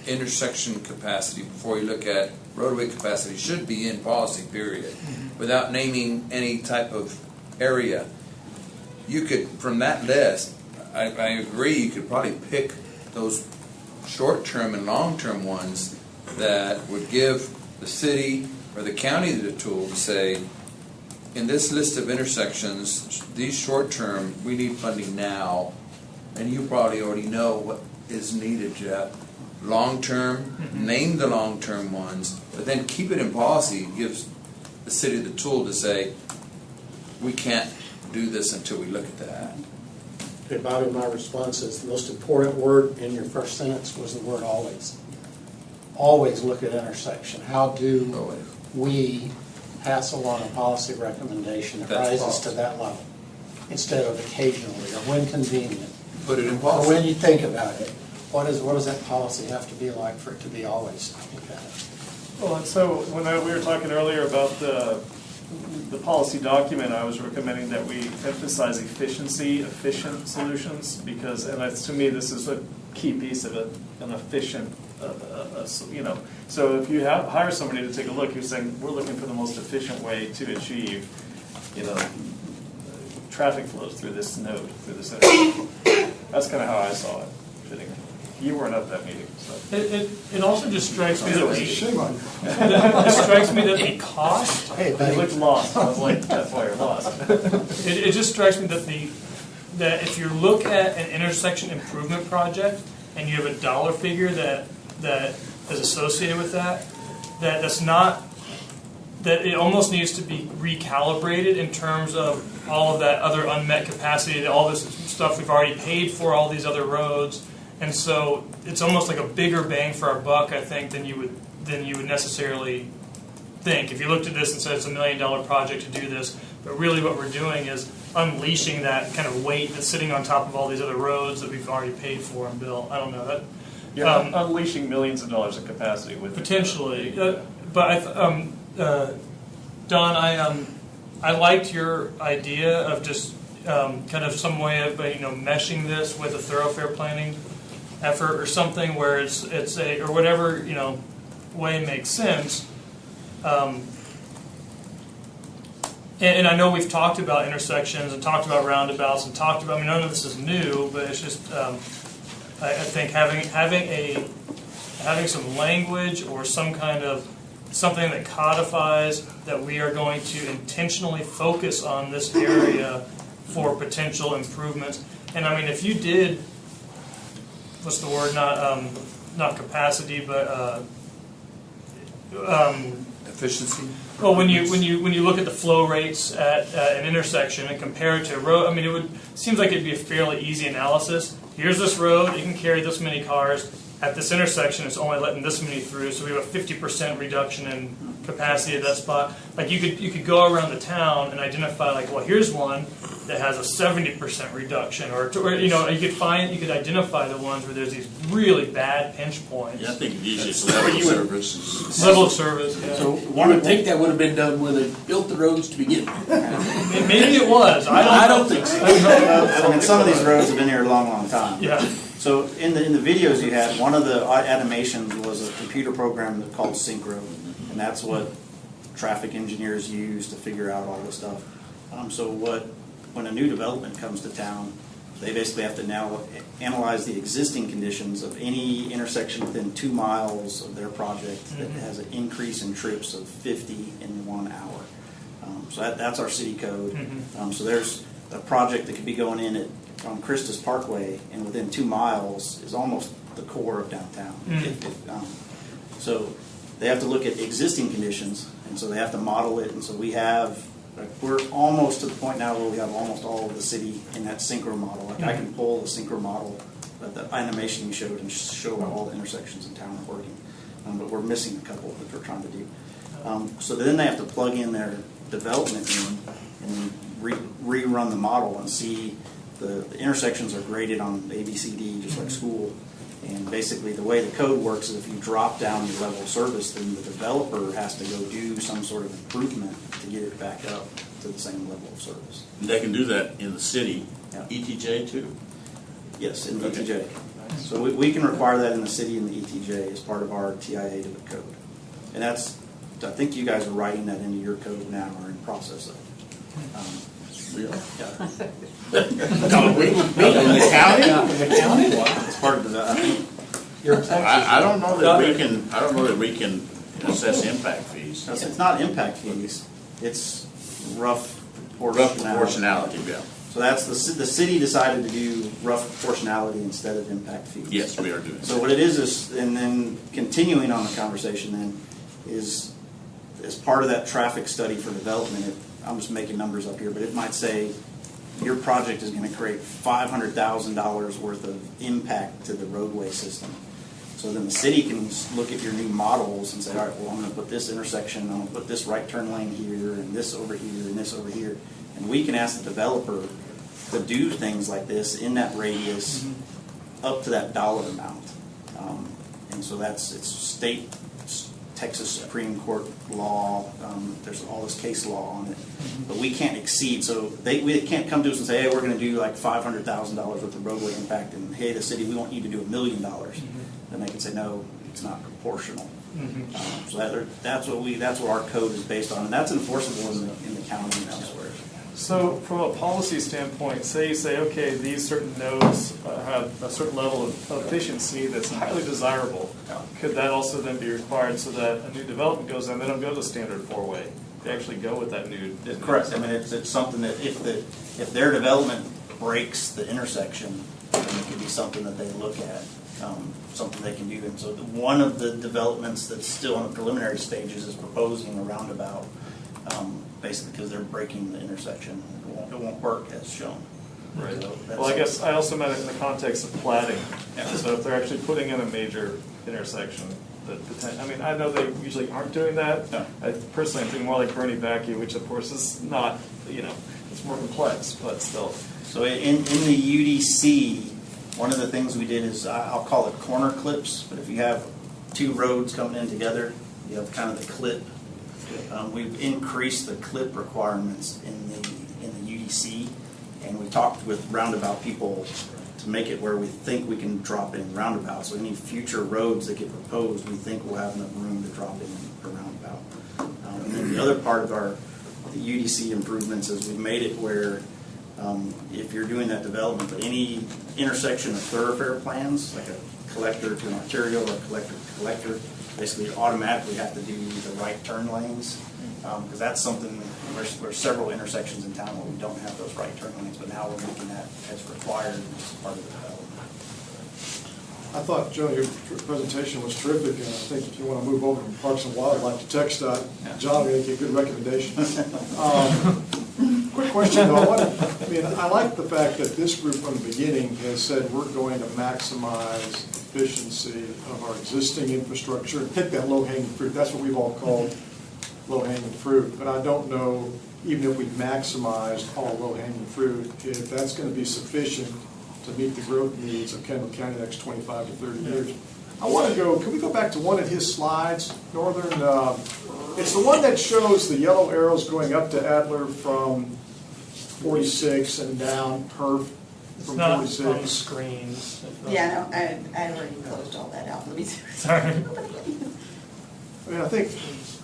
intersection capacity before you look at roadway capacity should be in policy, period, without naming any type of area. You could, from that list, I agree, you could probably pick those short-term and long-term ones that would give the city or the county the tool to say, in this list of intersections, these short-term, we need funding now, and you probably already know what is needed, Jeff. Long-term, name the long-term ones, but then keep it in policy. It gives the city the tool to say, we can't do this until we look at that. Okay, Bobby, my response is the most important word in your first sentence was the word always. Always look at intersection. How do we pass along a policy recommendation that rises to that level instead of occasionally or when convenient? Put it in Or policy. when you think about it. What does that policy have to be like for it to be always look at it? Well, and so when we were talking earlier about the policy document, I was recommending that we emphasize efficient solutions, because, and to me, this is a key piece of it, an efficient, So if you hire somebody to take a look, you're saying we're looking for the most efficient way to achieve, traffic flows through this node, through this intersection. That's kind of how I saw it fitting. You weren't at that meeting, so. It also just strikes me that Shame on you. it strikes me that the cost. Hey, They looked lost. I was like, that's why you're lost. It just strikes me that if you look at an intersection improvement project and you have a dollar figure that is associated with that's not, that it almost needs to be recalibrated in terms of all of that other unmet capacity, all this stuff we've already paid for, all these other roads. And so it's almost like a bigger bang for our buck, I think, than you would necessarily think. If you looked at this and said it's $1 million project to do this, but really what we're doing is unleashing that kind of weight that's sitting on top of all these other roads that we've already paid for and built. I don't know that. You're unleashing millions of dollars of capacity with Potentially, but Don, I liked your idea of just kind of some way of meshing this with a thoroughfare planning effort or something where it's a or whatever way makes sense. And I know we've talked about intersections and talked about roundabouts and talked about. I mean, none of this is new, but it's just I think having some language or some kind of something that codifies that we are going to intentionally focus on this area for potential improvements. And I mean, if you did, what's the word? Not capacity, but Efficiency? well, when you look at the flow rates at an intersection and compare it to a road, I mean, seems like it'd be a fairly easy analysis. Here's this road; it can carry this many cars. At this intersection, it's only letting this many through, so we have a 50% reduction in capacity at that spot. Like you could go around the town and identify, like, well, here's one that has a 70% reduction, or you could identify the ones where there's these really bad pinch points. Yeah, I think the easiest level of service. Level of service. Yeah. So one would think that would have been done when they built the roads to begin with. Maybe it was. I don't think so. I mean, some of these roads have been here a long, long time. Yeah. So in the videos you had, one of the animations was a computer program called Synchro, and that's what traffic engineers use to figure out all this stuff. So when a new development comes to town, they basically have to now analyze the existing conditions of any intersection within 2 miles of their project that has an increase in trips of 50 in 1 hour. So that's our city code. So there's a project that could be going in on Christus Parkway, and within 2 miles is almost the core of downtown. So they have to look at existing conditions, and so they have to model it. And so we're almost to the point now where we have almost all of the city in that synchro model. Like I can pull the synchro model, the animation you showed, and show all the intersections in town are working. But we're missing a couple that we're trying to do. So then they have to plug in their development in and rerun the model and see the intersections are graded on ABCD, just like school. And basically the way the code works is if you drop down your level of service, then the developer has to go do some sort of improvement to get it back up to the same level of service. And they can do that in the city, Yeah. ETJ too? Yes, in the Okay. ETJ. So we can require that in the city and the ETJ as part of our TIA to the code. And I think you guys are writing that into your code now or in process of. We are. Yeah. In the county? It's part of the, I think, I don't know that we can assess impact fees. it's not impact fees, it's rough Rough proportionality, yeah. So that's the city decided to do rough proportionality instead of impact fees. Yes, we are doing So that. what it is, and then continuing on the conversation then, is as part of that traffic study for development, I'm just making numbers up here, but it might say your project is going to create $500,000 worth of impact to the roadway system. So then the city can look at your new models and say, all right, well, I'm going to put this intersection, I'm going to put this right turn lane here, and this over here, and this over here. And we can ask the developer to do things like this in that radius up to that dollar amount. And so it's state, Texas Supreme Court law, there's all this case law on it. But we can't exceed, so we can't come to us and say, hey, we're going to do like $500,000 worth of roadway impact, and hey, the city, we want you to do $1 million. Then they can say, no, it's not proportional. So that's what our code is based on, and that's enforceable in the county and elsewhere. So from a policy standpoint, say you say, okay, these certain nodes have a certain level of efficiency that's highly desirable. Could that also then be required so that a new development goes in, they don't go to the standard four-way? They actually go with that new. Correct. I mean, it's something that if their development breaks the intersection, then it could be something that they look at, something they can do. And so one of the developments that's still in the preliminary stages is proposing a roundabout, basically because they're breaking the intersection. It won't work as shown. Right. So Well, I guess I also meant it in the context of platting. Yeah. So if they're actually putting in a major intersection, I mean, I know they usually aren't doing that. No. I personally am thinking more like Bernie Backy, which of course is not, it's more complex, but still. So in the UDC, one of the things we did is, I'll call it corner clips, but if you have two roads coming in together, you have kind of the clip. We've increased the clip requirements in the UDC, and we talked with Roundabout people to make it where we think we can drop in roundabouts. So any future roads that get proposed, we think will have enough room to drop in a roundabout. And then the other part of the UDC improvements is we've made it where if you're doing that development, but any intersection of thoroughfare plans, like a collector to an arterial or a collector to collector, basically you automatically have to do the right turn lanes, because that's something, there's several intersections in town where we don't have those right turn lanes, but now we're making that as required as part of the development. I thought, Joe, your presentation was terrific, and I think if you want to move over from Parks and Wildlife to TxDOT, John will make you a good recommendation. Quick question, though. I like the fact that this group from the beginning has said we're going to maximize efficiency of our existing infrastructure and pick that low-hanging fruit. That's what we've all called low-hanging fruit. But I don't know, even if we maximized all low-hanging fruit, if that's going to be sufficient to meet the growth needs of Kendall County next 25 to 30 years. I want to go, can we go back to one of his slides, Northern? It's the one that shows the yellow arrows going up to Adler from 46 and down Perf from 46. It's not on the screens. Yeah, no, I already closed all that out. Let me see. Sorry. I mean, I think,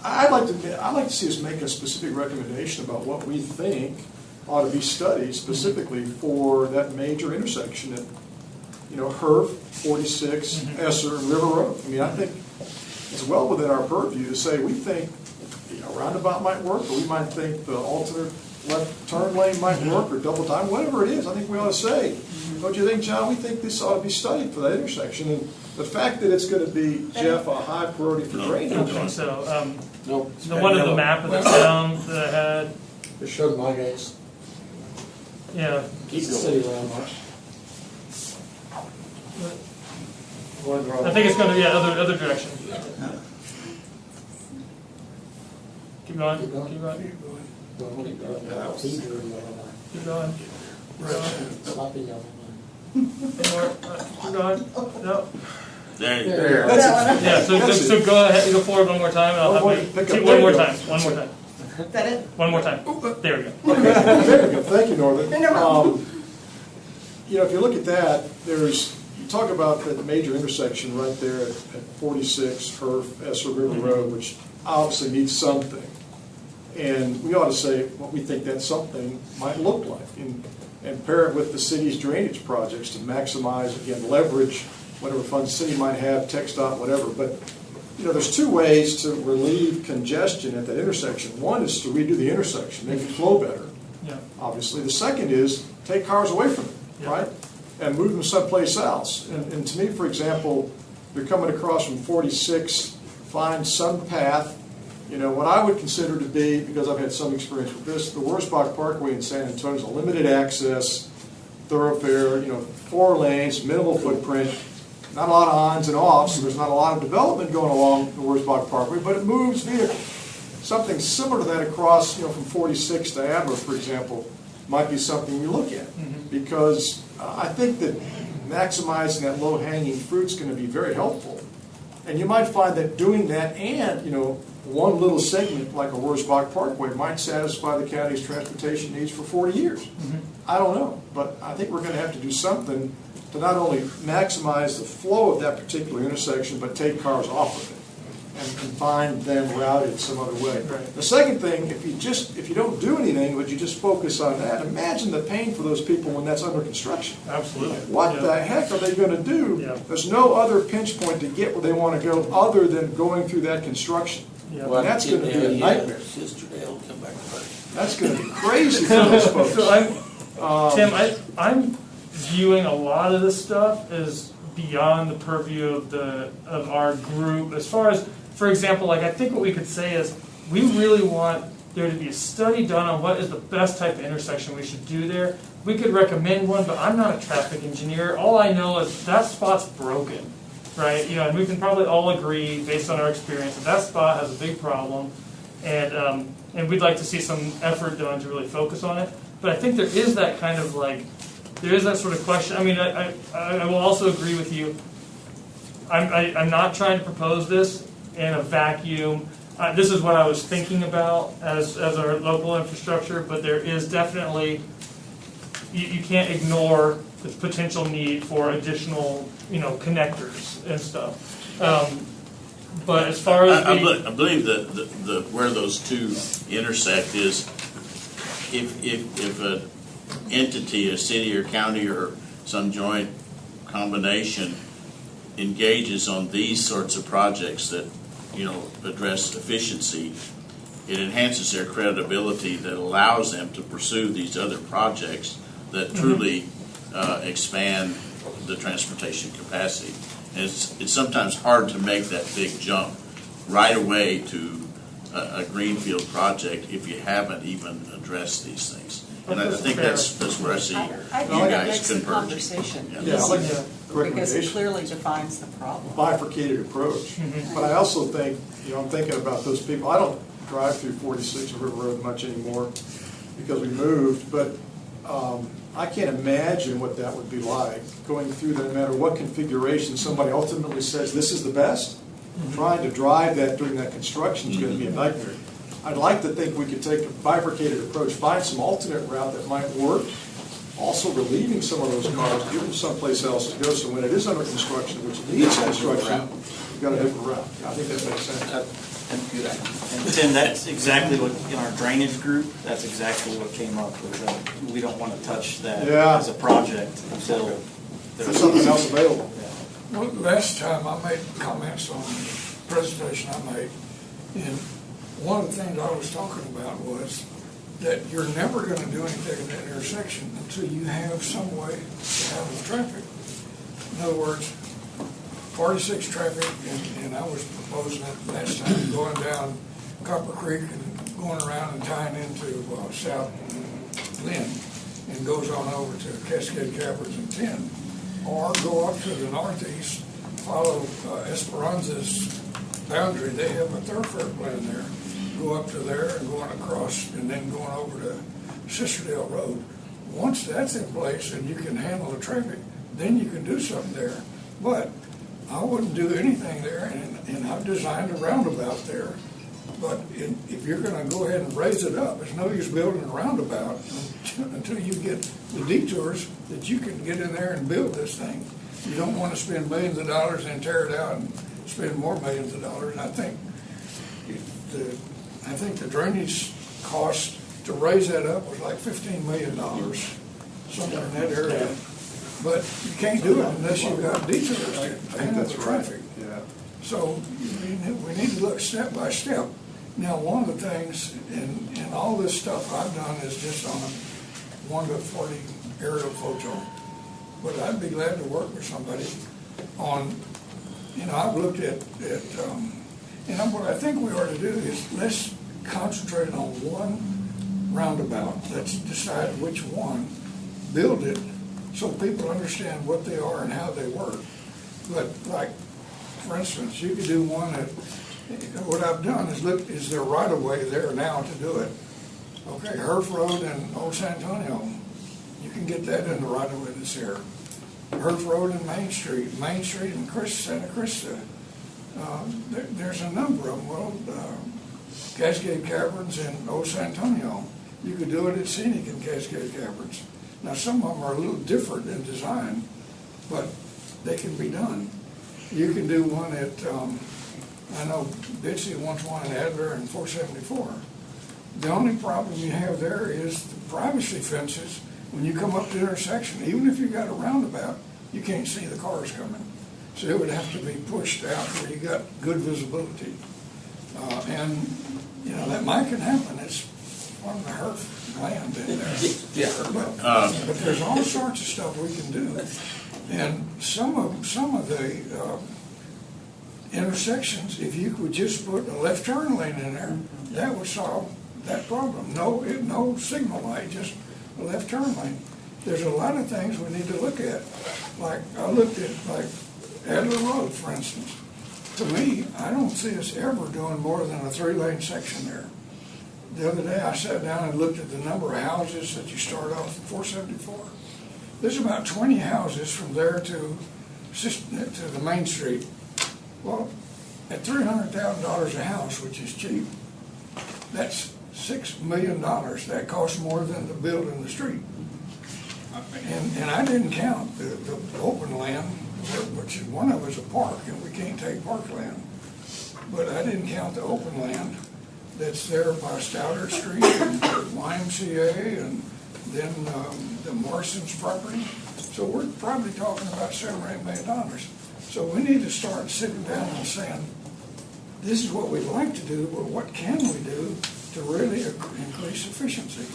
I'd like to see us make a specific recommendation about what we think ought to be studied specifically for that major intersection at, Herf, 46, Esser, and River Road. I mean, I think it's well within our purview to say we think roundabout might work, or we might think the alternate left turn lane might work, or double time, whatever it is. I think we ought to say, don't you think, John? We think this ought to be studied for that intersection. And the fact that it's going to be, Jeff, a high priority for drainage. I don't think so. Nope. The one of the map of the town that I had. It showed my gates. Yeah. Keep the city landmarks. I think it's going to, other direction. Keep going. Keep going. Keep going. Keep going. Sloppy yellow. More. Keep going. No. There you go. There. Yeah. So go ahead. Go forward one more time. And I'll have one more time. One more time. Is that it? One more time. There we go. Okay. There we go. Thank you, Northern. No problem. If you look at that, you talk about that major intersection right there at 46, Herf, Esser River Road, which obviously needs something. And we ought to say what we think that something might look like and pair it with the city's drainage projects to maximize, again, leverage whatever funds the city might have, TxDOT, whatever. But, there's two ways to relieve congestion at that intersection. One is to redo the intersection, make it flow better, obviously. The second is take cars away from it, right? And move them someplace else. And to me, for example, you're coming across from 46, find some path, what I would consider to be, because I've had some experience with this, the Wurzbach Parkway in San Antonio is a limited access thoroughfare, 4 lanes, minimal footprint, not a lot of ons and offs, so there's not a lot of development going along the Wurzbach Parkway, but it moves vehicles. Something similar to that across, from 46 to Adler, for example, might be something we look at. Because I think that maximizing that low-hanging fruit is going to be very helpful. And you might find that doing that and, one little segment like a Wurzbach Parkway might satisfy the county's transportation needs for 40 years. I don't know, but I think we're going to have to do something to not only maximize the flow of that particular intersection, but take cars off of it and find them routed some other way. Right. The second thing, if you don't do anything, but you just focus on that, imagine the pain for those people when that's under construction. Absolutely. What the heck are they going to do? There's no other pinch point to get where they want to go other than going through that construction. And that's going to be a nightmare. That's going to be crazy for those folks. So Tim, I'm viewing a lot of this stuff as beyond the purview of our group. As far as, for example, I think what we could say is we really want there to be a study done on what is the best type of intersection we should do there. We could recommend one, but I'm not a traffic engineer. All I know is that spot's broken, right? And we can probably all agree, based on our experience, that spot has a big problem, and we'd like to see some effort done to really focus on it. But I think there is that kind of like, there is that sort of question. I mean, I will also agree with you. I'm not trying to propose this in a vacuum. This is what I was thinking about as our local infrastructure, but there is definitely, you can't ignore the potential need for additional, connectors and stuff. But as far as I believe that where those two intersect is if an entity, a city or county or some joint combination engages on these sorts of projects that address efficiency, it enhances their credibility that allows them to pursue these other projects that truly expand the transportation capacity. And it's sometimes hard to make that big jump right away to a greenfield project if you haven't even addressed these things. And I think that's where I see I you think that makes guys the converging. conversation Yeah, I like easier, the because it recommendation. clearly defines the problem. Bifurcated approach. But I also think, I'm thinking about those people. I don't drive through 46 River Road much anymore because we moved, but I can't imagine what that would be like, going through that, no matter what configuration somebody ultimately says this is the best. Trying to drive that during that construction is going to be a nightmare. I'd like to think we could take a bifurcated approach, find some alternate route that might work, also relieving some of those cars, give them someplace else to go, so when it is under construction, which needs construction, you've got a different route. I think that makes sense. And Tim, that's exactly what, in our drainage group, that's exactly what came up with, we don't want to touch that Yeah. as a project until There's something else available. Well, last time I made comments on the presentation I made, and one of the things I was talking about was that you're never going to do anything in that intersection until you have some way to handle traffic. In other words, 46 traffic, and I was proposing it last time, going down Copper Creek and going around and tying into South Lynn, and goes on over to Cascade Caverns and 10. Or go up to the northeast, follow Esperanza's boundary. They have a thoroughfare plan there. Go up to there and going across, and then going over to Cicerdale Road. Once that's in place and you can handle the traffic, then you can do something there. But I wouldn't do anything there, and I've designed a roundabout there. But if you're going to go ahead and raise it up, it's no use building a roundabout until you get the detours that you can get in there and build this thing. You don't want to spend millions of dollars and tear it out and spend more millions of dollars. And I think the drainage cost to raise that up was like $15 million, somewhere in that area. But you can't do it unless you've got detours to handle the traffic. Yeah. So we need to look step by step. Now, one of the things, and all this stuff I've done is just on a 1:40 aerial photo. But I'd be glad to work with somebody on, I've looked at and what I think we ought to do is let's concentrate on one roundabout. Let's decide which one, build it so people understand what they are and how they work. But like, for instance, you could do one that, what I've done is look, is there right of way there now to do it? Okay, Herf Road and Old San Antonio, you can get that in the right of way that's here. Herf Road and Main Street and Santa Crista. There's a number of them. Well, Cascade Caverns and Old San Antonio. You could do it at Scenic and Cascade Caverns. Now, some of them are a little different in design, but they can be done. You can do one at, I know Bitsy wants one in Adler and 474. The only problem you have there is the privacy fences. When you come up to the intersection, even if you got a roundabout, you can't see the cars coming. So it would have to be pushed out where you got good visibility. And, that might can happen. It's on the Herf land in there. But there's all sorts of stuff we can do. And some of the intersections, if you could just put a left turn lane in there, that would solve that problem. No signal light, just a left turn lane. There's a lot of things we need to look at. Like, I looked at, Adler Road, for instance. To me, I don't see us ever doing more than a 3-lane section there. the other day I sat down and looked at the number of houses that you start off at 474. There's about 20 houses from there to the main street. Well, at $300,000 a house, which is cheap, that's $6 million. That costs more than the building the street. And I didn't count the open land, which is one of us a park, and we can't take parkland. But I didn't count the open land that's there by Stouter Street and YMCA and then the Morrison's property. So we're probably talking about $7 or $8 million. So we need to start sitting down and saying, this is what we'd like to do, but what can we do to really increase efficiency?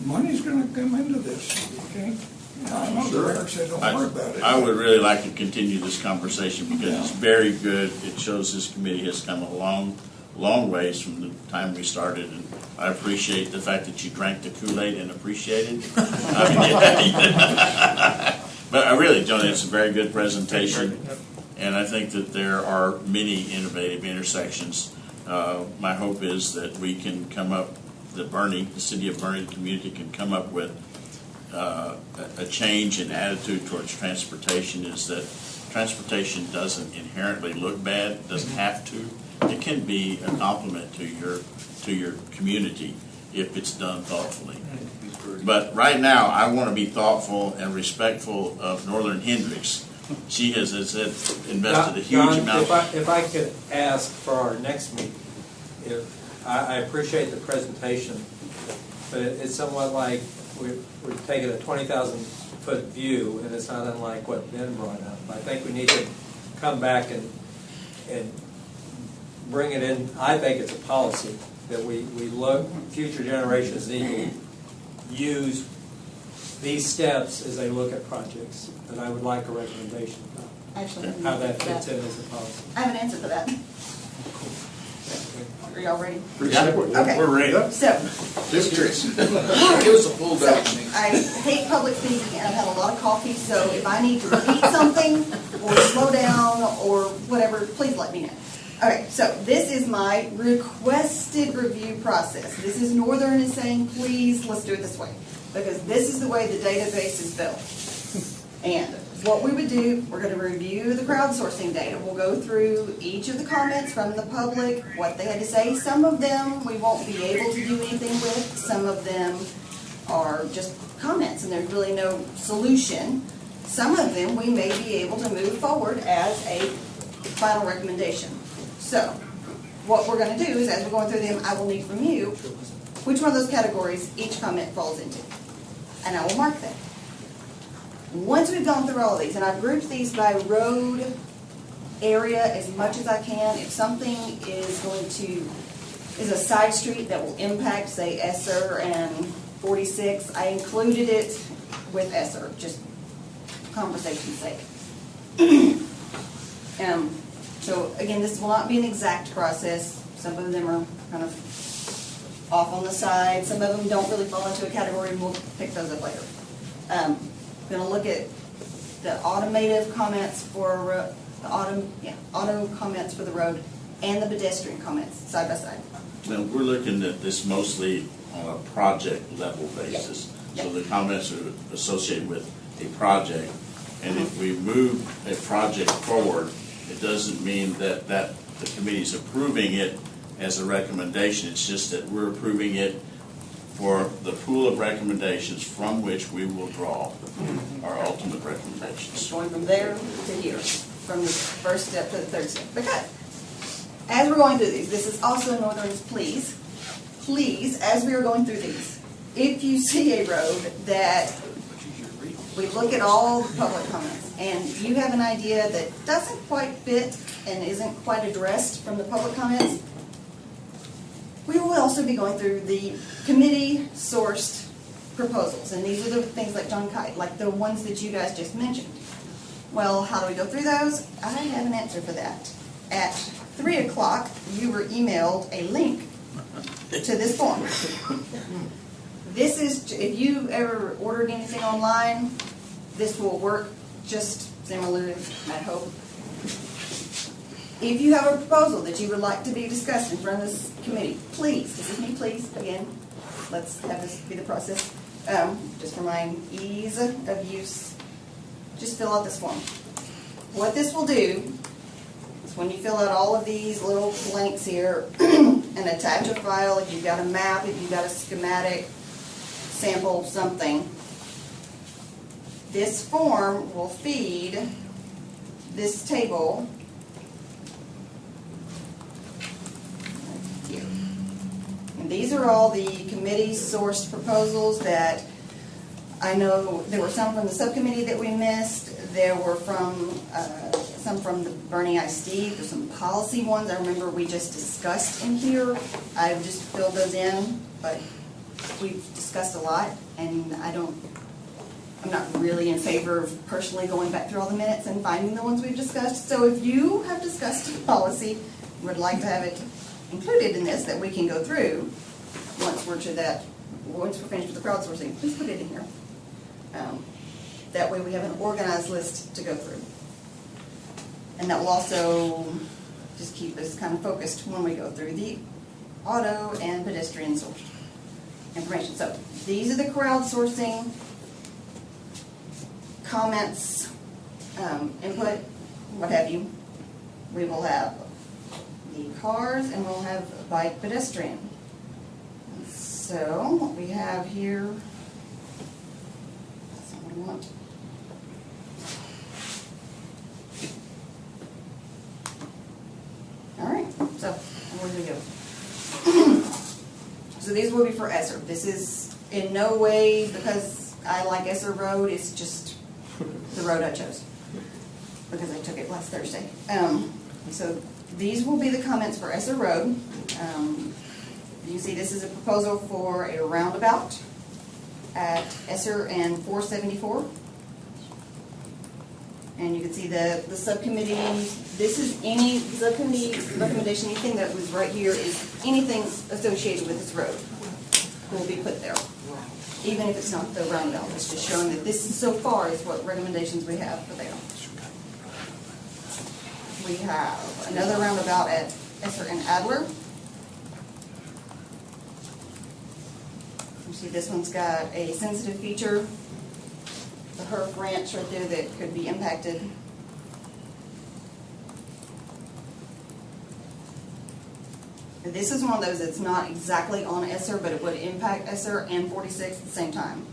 Money's going to come into this. You can't. I know the mayor said don't worry about it. I would really like to continue this conversation because it's very good. It shows this committee has come a long ways from the time we started, and I appreciate the fact that you drank the Kool-Aid and appreciated it. But I really don't. It's a very good presentation, and I think that there are many innovative intersections. My hope is that we can come up, the city of Bernie, the community can come up with a change in attitude towards transportation. Is that transportation doesn't inherently look bad, doesn't have to. It can be a compliment to your community if it's done thoughtfully. But right now, I want to be thoughtful and respectful of Northern Hendricks. She has, as I said, invested a huge amount. If I could ask for our next meeting, I appreciate the presentation, but it's somewhat like we're taking a 20,000-foot view, and it's not unlike what Ben brought up. I think we need to come back and bring it in. I think it's a policy that we look, future generations need to use these steps as they look at projects. And I would like a recommendation Actually, how that fits in as a policy. I have an answer for that. Are y'all ready? Yeah. Okay. We're ready. So, Just curious. Give us a full so I hate public speaking and I've had a lot of coffee, so if I need to repeat something or slow down or whatever, please let me know. Okay, so this is my requested review process. This is Northern is saying, please, let's do it this way. Because this is the way the database is built. And what we would do, we're going to review the crowdsourcing data. We'll go through each of the comments from the public, what they had to say. Some of them we won't be able to do anything with. Some of them are just comments and there's really no solution. Some of them we may be able to move forward as a final recommendation. So what we're going to do is, as we're going through them, I will need from you which one of those categories each comment falls into. And I will mark them. Once we've gone through all of these, and I've grouped these by road area as much as I can, if something is a side street that will impact, say, Esser and 46, I included it with Esser, just conversation's sake. So again, this will not be an exact process. Some of them are kind of off on the side. Some of them don't really fall into a category, and we'll pick those up later. I'm going to look at the automative comments for auto comments for the road and the pedestrian comments side by side. Now, we're looking at this mostly on a project level basis. Yep. So the comments are associated with a project. And if we move a project forward, it doesn't mean that the committee's approving it as a recommendation. It's just that we're approving it for the pool of recommendations from which we will draw our ultimate recommendations. Going from there to here, from the first step to the third step. Because as we're going through these, this is also Northern's please, as we are going through these, if you see a road that we look at all the public comments and you have an idea that doesn't quite fit and isn't quite addressed from the public comments, we will also be going through the committee-sourced proposals. And these are the things like John Kite, like the ones that you guys just mentioned. Well, how do we go through those? I have an answer for that. At 3 o'clock, you were emailed a link to this form. This is, if you ever ordered anything online, this will work just similarly, I hope. if you have a proposal that you would like to be discussed in front of this committee, please, this is me, please, again, let's have this be the process. Just for my ease of use, just fill out this form. What this will do is when you fill out all of these little blanks here and attach a file, if you've got a map, if you've got a schematic, sample, something, this form will feed this table here. And these are all the committee-sourced proposals that I know there were some from the subcommittee that we missed. There were some from the Bernie ISD. There's some policy ones I remember we just discussed in here. I've just filled those in, but we've discussed a lot, and I'm not really in favor of personally going back through all the minutes and finding the ones we've discussed. So if you have discussed a policy, would like to have it included in this that we can go through once we're finished with the crowdsourcing, please put it in here. That way we have an organized list to go through. And that will also just keep us kind of focused when we go through the auto and pedestrian sourced information. So these are the crowdsourcing comments, input, what have you. We will have the cars and we'll have bike pedestrian. So what we have here, that's not what I want. All right, so where do we go? So these will be for Esser. This is in no way because I like Esser Road, it's just the road I chose because I took it last Thursday. So these will be the comments for Esser Road. You see this is a proposal for a roundabout at Esser and 474. And you can see the subcommittee, this is any subcommittee recommendation, anything that was right here is anything associated with this road will be put there. Even if it's not the roundabout, it's just showing that this so far is what recommendations we have for there. We have another roundabout at Esser and Adler. You see this one's got a sensitive feature, the Herf Ranch right there that could be impacted. And this is one of those that's not exactly on Esser, but it would impact Esser and 46 at the same time.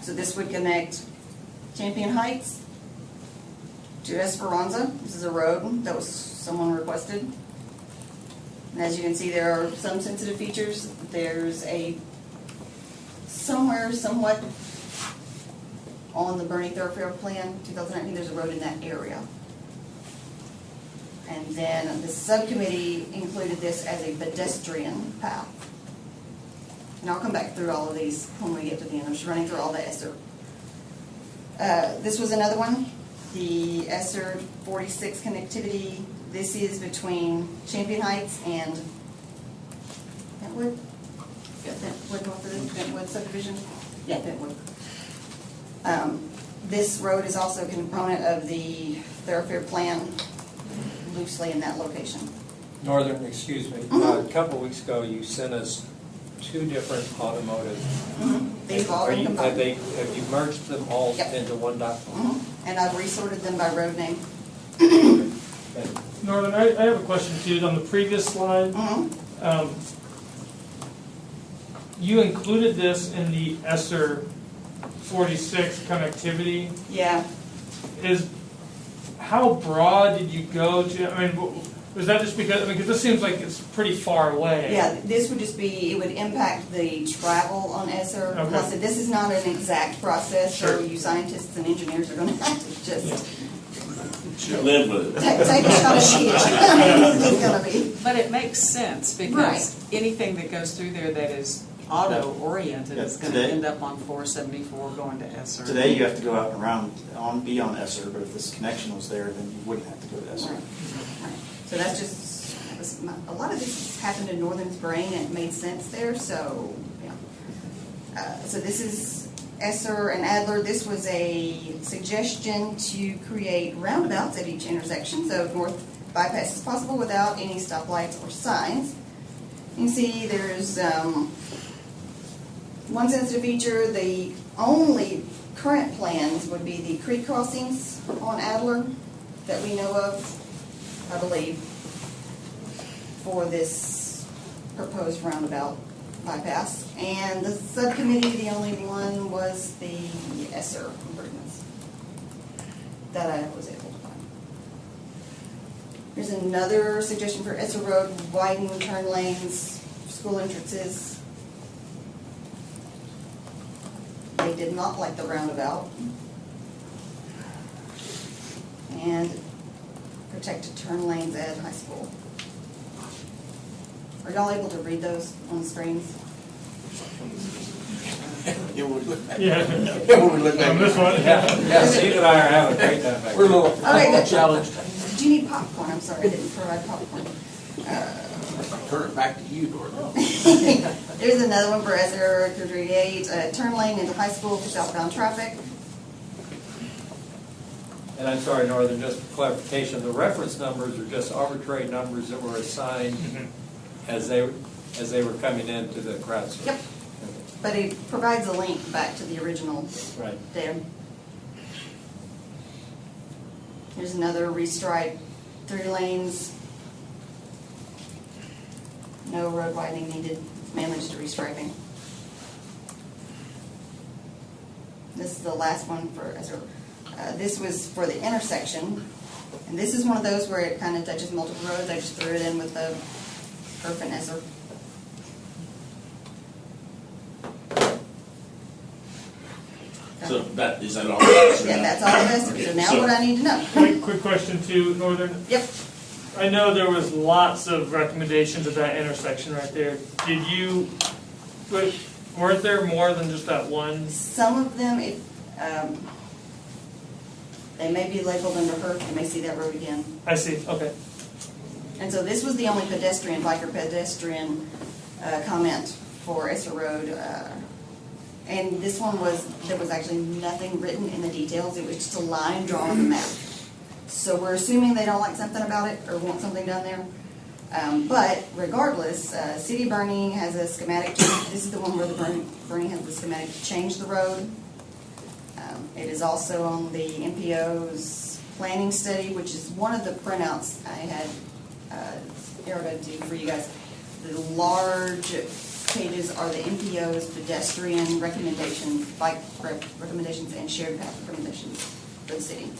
So this would connect Champion Heights to Esperanza. This is a road that was someone requested. And as you can see, there are some sensitive features. There's somewhat on the Bernie Thoroughfare Plan 2019, there's a road in that area. And then the subcommittee included this as a pedestrian path. And I'll come back through all of these when we get to the end. I'm just running through all the Esser. This was another one, the Esser 46 connectivity. This is between Champion Heights and Bentwood. Bentwood north of this, Bentwood subdivision. Yeah, Bentwood. This road is also a component of the thoroughfare plan, loosely in that location. Northern, excuse me, a couple of weeks ago you sent us two different automotive. They've all been combined. Have you merged them all Yep. into one document? And I've resorted them by road name. Northern, I have a question too. On the previous slide, you included this in the Esser 46 connectivity. Yeah. How broad did you go to? I mean, was that just because? I mean, because this seems like it's pretty far away. Yeah, this would just be, it would impact the travel on Esser. Okay. Like I said, this is not an exact process, so Sure. you scientists and engineers are going to have to just Live with it. take a shot at it. I mean, this is going to be. But it makes sense because Right. anything that goes through there that is auto-oriented is going to Today- end up on 474 going to Esser. Today, you have to go out and around, be on Esser, but if this connection was there, then you wouldn't have to go to Esser. Right. So that's just, a lot of this happened in Northern Spring and it made sense there, so, yeah. So this is Esser and Adler, this was a suggestion to create roundabouts at each intersection, so north bypass is possible without any stoplights or signs. You can see there's one sensitive feature. The only current plans would be the creek crossings on Adler that we know of, I believe, for this proposed roundabout bypass. And the subcommittee, the only one was the Esser improvements that I was able to find. Here's another suggestion for Esser Road: widen turn lanes, school entrances. They did not like the roundabout. And protected turn lanes at high school. Are y'all able to read those on the screens? Yeah, when we look back. Yeah. Yeah, when we look back. On this one? Yeah, Steve and I are having a great time back We're a there. little, Okay, good. challenged. Do you need popcorn? I'm sorry, I didn't provide popcorn. Turn it back to you, Dorothy. There's another one for Esser 338, turn lane into high school for southbound traffic. And I'm sorry, Northern, just for clarification, the reference numbers are just arbitrary numbers that were assigned as they were coming into the crowd. Yep. But it provides a link back to the original Right. there. Here's another restripe, 3 lanes. No road widening needed, mainly just restriping. This is the last one for Esser. This was for the intersection, and this is one of those where it kind of touches multiple roads. I just threw it in with the Herf and Esser. So is that all? Yeah, that's all of Esser. So now what I need to know. Quick question to Northern. Yep. I know there was lots of recommendations at that intersection right there. Weren't there more than just that one? Some of them, they may be labeled under Herf. You may see that road again. I see, okay. And so this was the only biker pedestrian comment for Esser Road. And this one there was actually nothing written in the details. It was just a line drawn on the map. So we're assuming they don't like something about it or want something done there. But regardless, City of Bernie has a schematic. This is the one where the Bernie has the schematic to change the road. It is also on the MPO's planning study, which is one of the printouts I had Erica do for you guys. The large pages are the MPO's pedestrian recommendations, bike recommendations, and shared path recommendations for the city.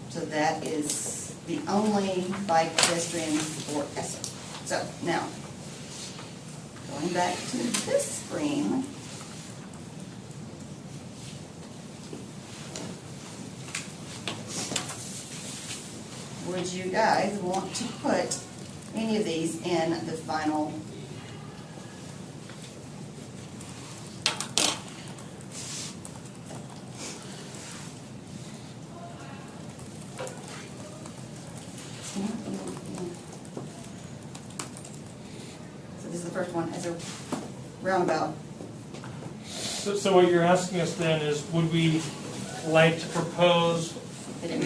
So that is the only bike pedestrian for Esser. So now, going back to this screen. Would you guys want to put any of these in the final? So this is the first one, as a roundabout. So what you're asking us then is, would we like to propose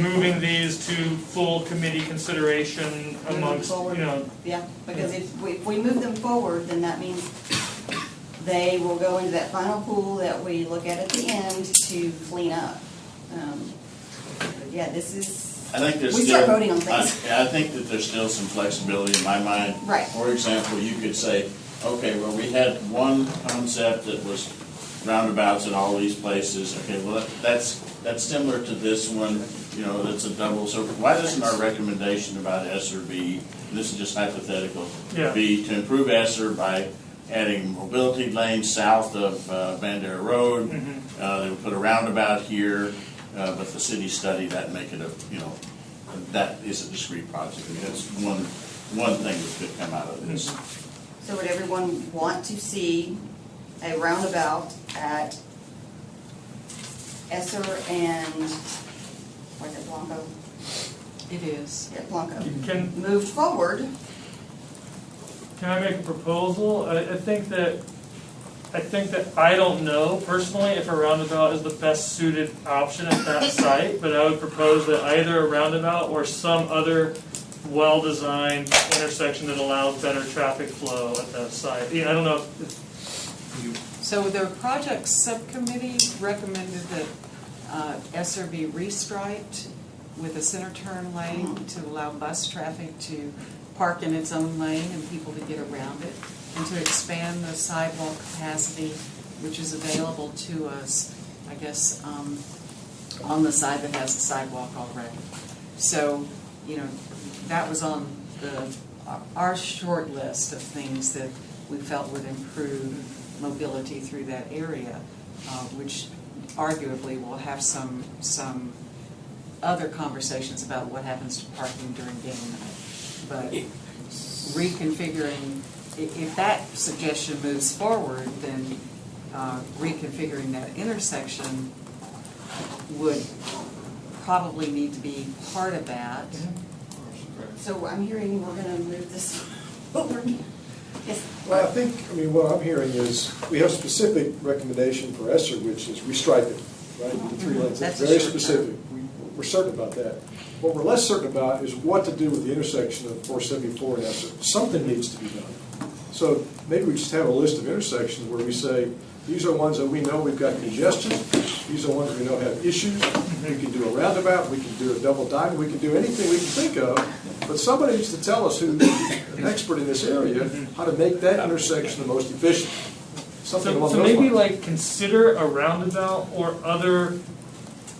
moving these to full committee consideration amongst, Yeah, because if we move them forward, then that means they will go into that final pool that we look at the end to clean up. Yeah, this is, I think there's we still, start voting on things. I think that there's still some flexibility in my mind. Right. For example, you could say, okay, well, we had one concept that was roundabouts in all these places. Okay, well, that's similar to this one, that's a double. So why doesn't our recommendation about Esser be, and this is just hypothetical, be to improve Esser by adding mobility lanes south of Bandera Road? They would put a roundabout here, but the city study that and make it that is a discrete project. I mean, that's one thing that could come out of this. So would everyone want to see a roundabout at Esser and, what is it, Blanco? It is. Yeah, Blanco. Can Moved forward. I make a proposal? I think that I think that I don't know personally if a roundabout is the best suited option at that site, but I would propose that either a roundabout or some other well-designed intersection that allows better traffic flow at that site. Yeah, I don't know if So the project subcommittee recommended that Esser be restriped with a center turn lane to allow bus traffic to park in its own lane and people to get around it, and to expand the sidewalk capacity which is available to us, I guess, on the side that has a sidewalk already. So, that was on our short list of things that we felt would improve mobility through that area, which arguably will have some other conversations about what happens to parking during game night. But reconfiguring, if that suggestion moves forward, then reconfiguring that intersection would probably need to be part of that. So I'm hearing we're gonna move this over. Yes. Well, I think, what I'm hearing is, we have a specific recommendation for Esser, which is restriping, right? The 3 lanes, That's that's a very short term. specific. We're certain about that. What we're less certain about is what to do with the intersection of 474 and Esser. Something needs to be done. So maybe we just have a list of intersections where we say, these are ones that we know we've got congestion, these are ones we know have issues, we can do a roundabout, we can do a double diamond, we can do anything we can think of, but somebody needs to tell us, who's an expert in this area, how to make that intersection the most efficient. Something along so those maybe lines. consider a roundabout or other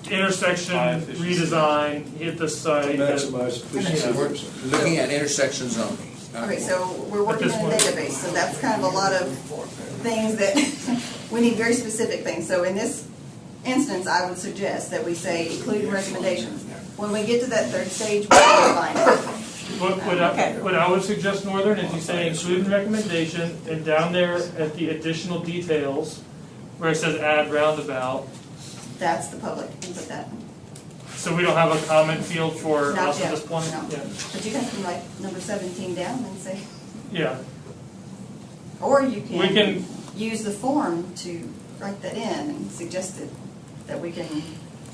intersection redesign, hit the To site. maximize efficiency. We're looking at intersection zoning. Okay, so we're working in a database, so that's kind of a lot of things that, we need very specific things. So in this instance, I would suggest that we say include recommendations. When we get to that third stage, we'll define it. What I would suggest, Northern, is you say include recommendation, and down there at the additional details, where it says add roundabout, That's the public, you can put that. so we don't have a comment field for Not us yet, at this point? no. Yeah. But you guys can write number 17 down and say, Yeah. or you We can, use the form to write that in and suggest it, that we can,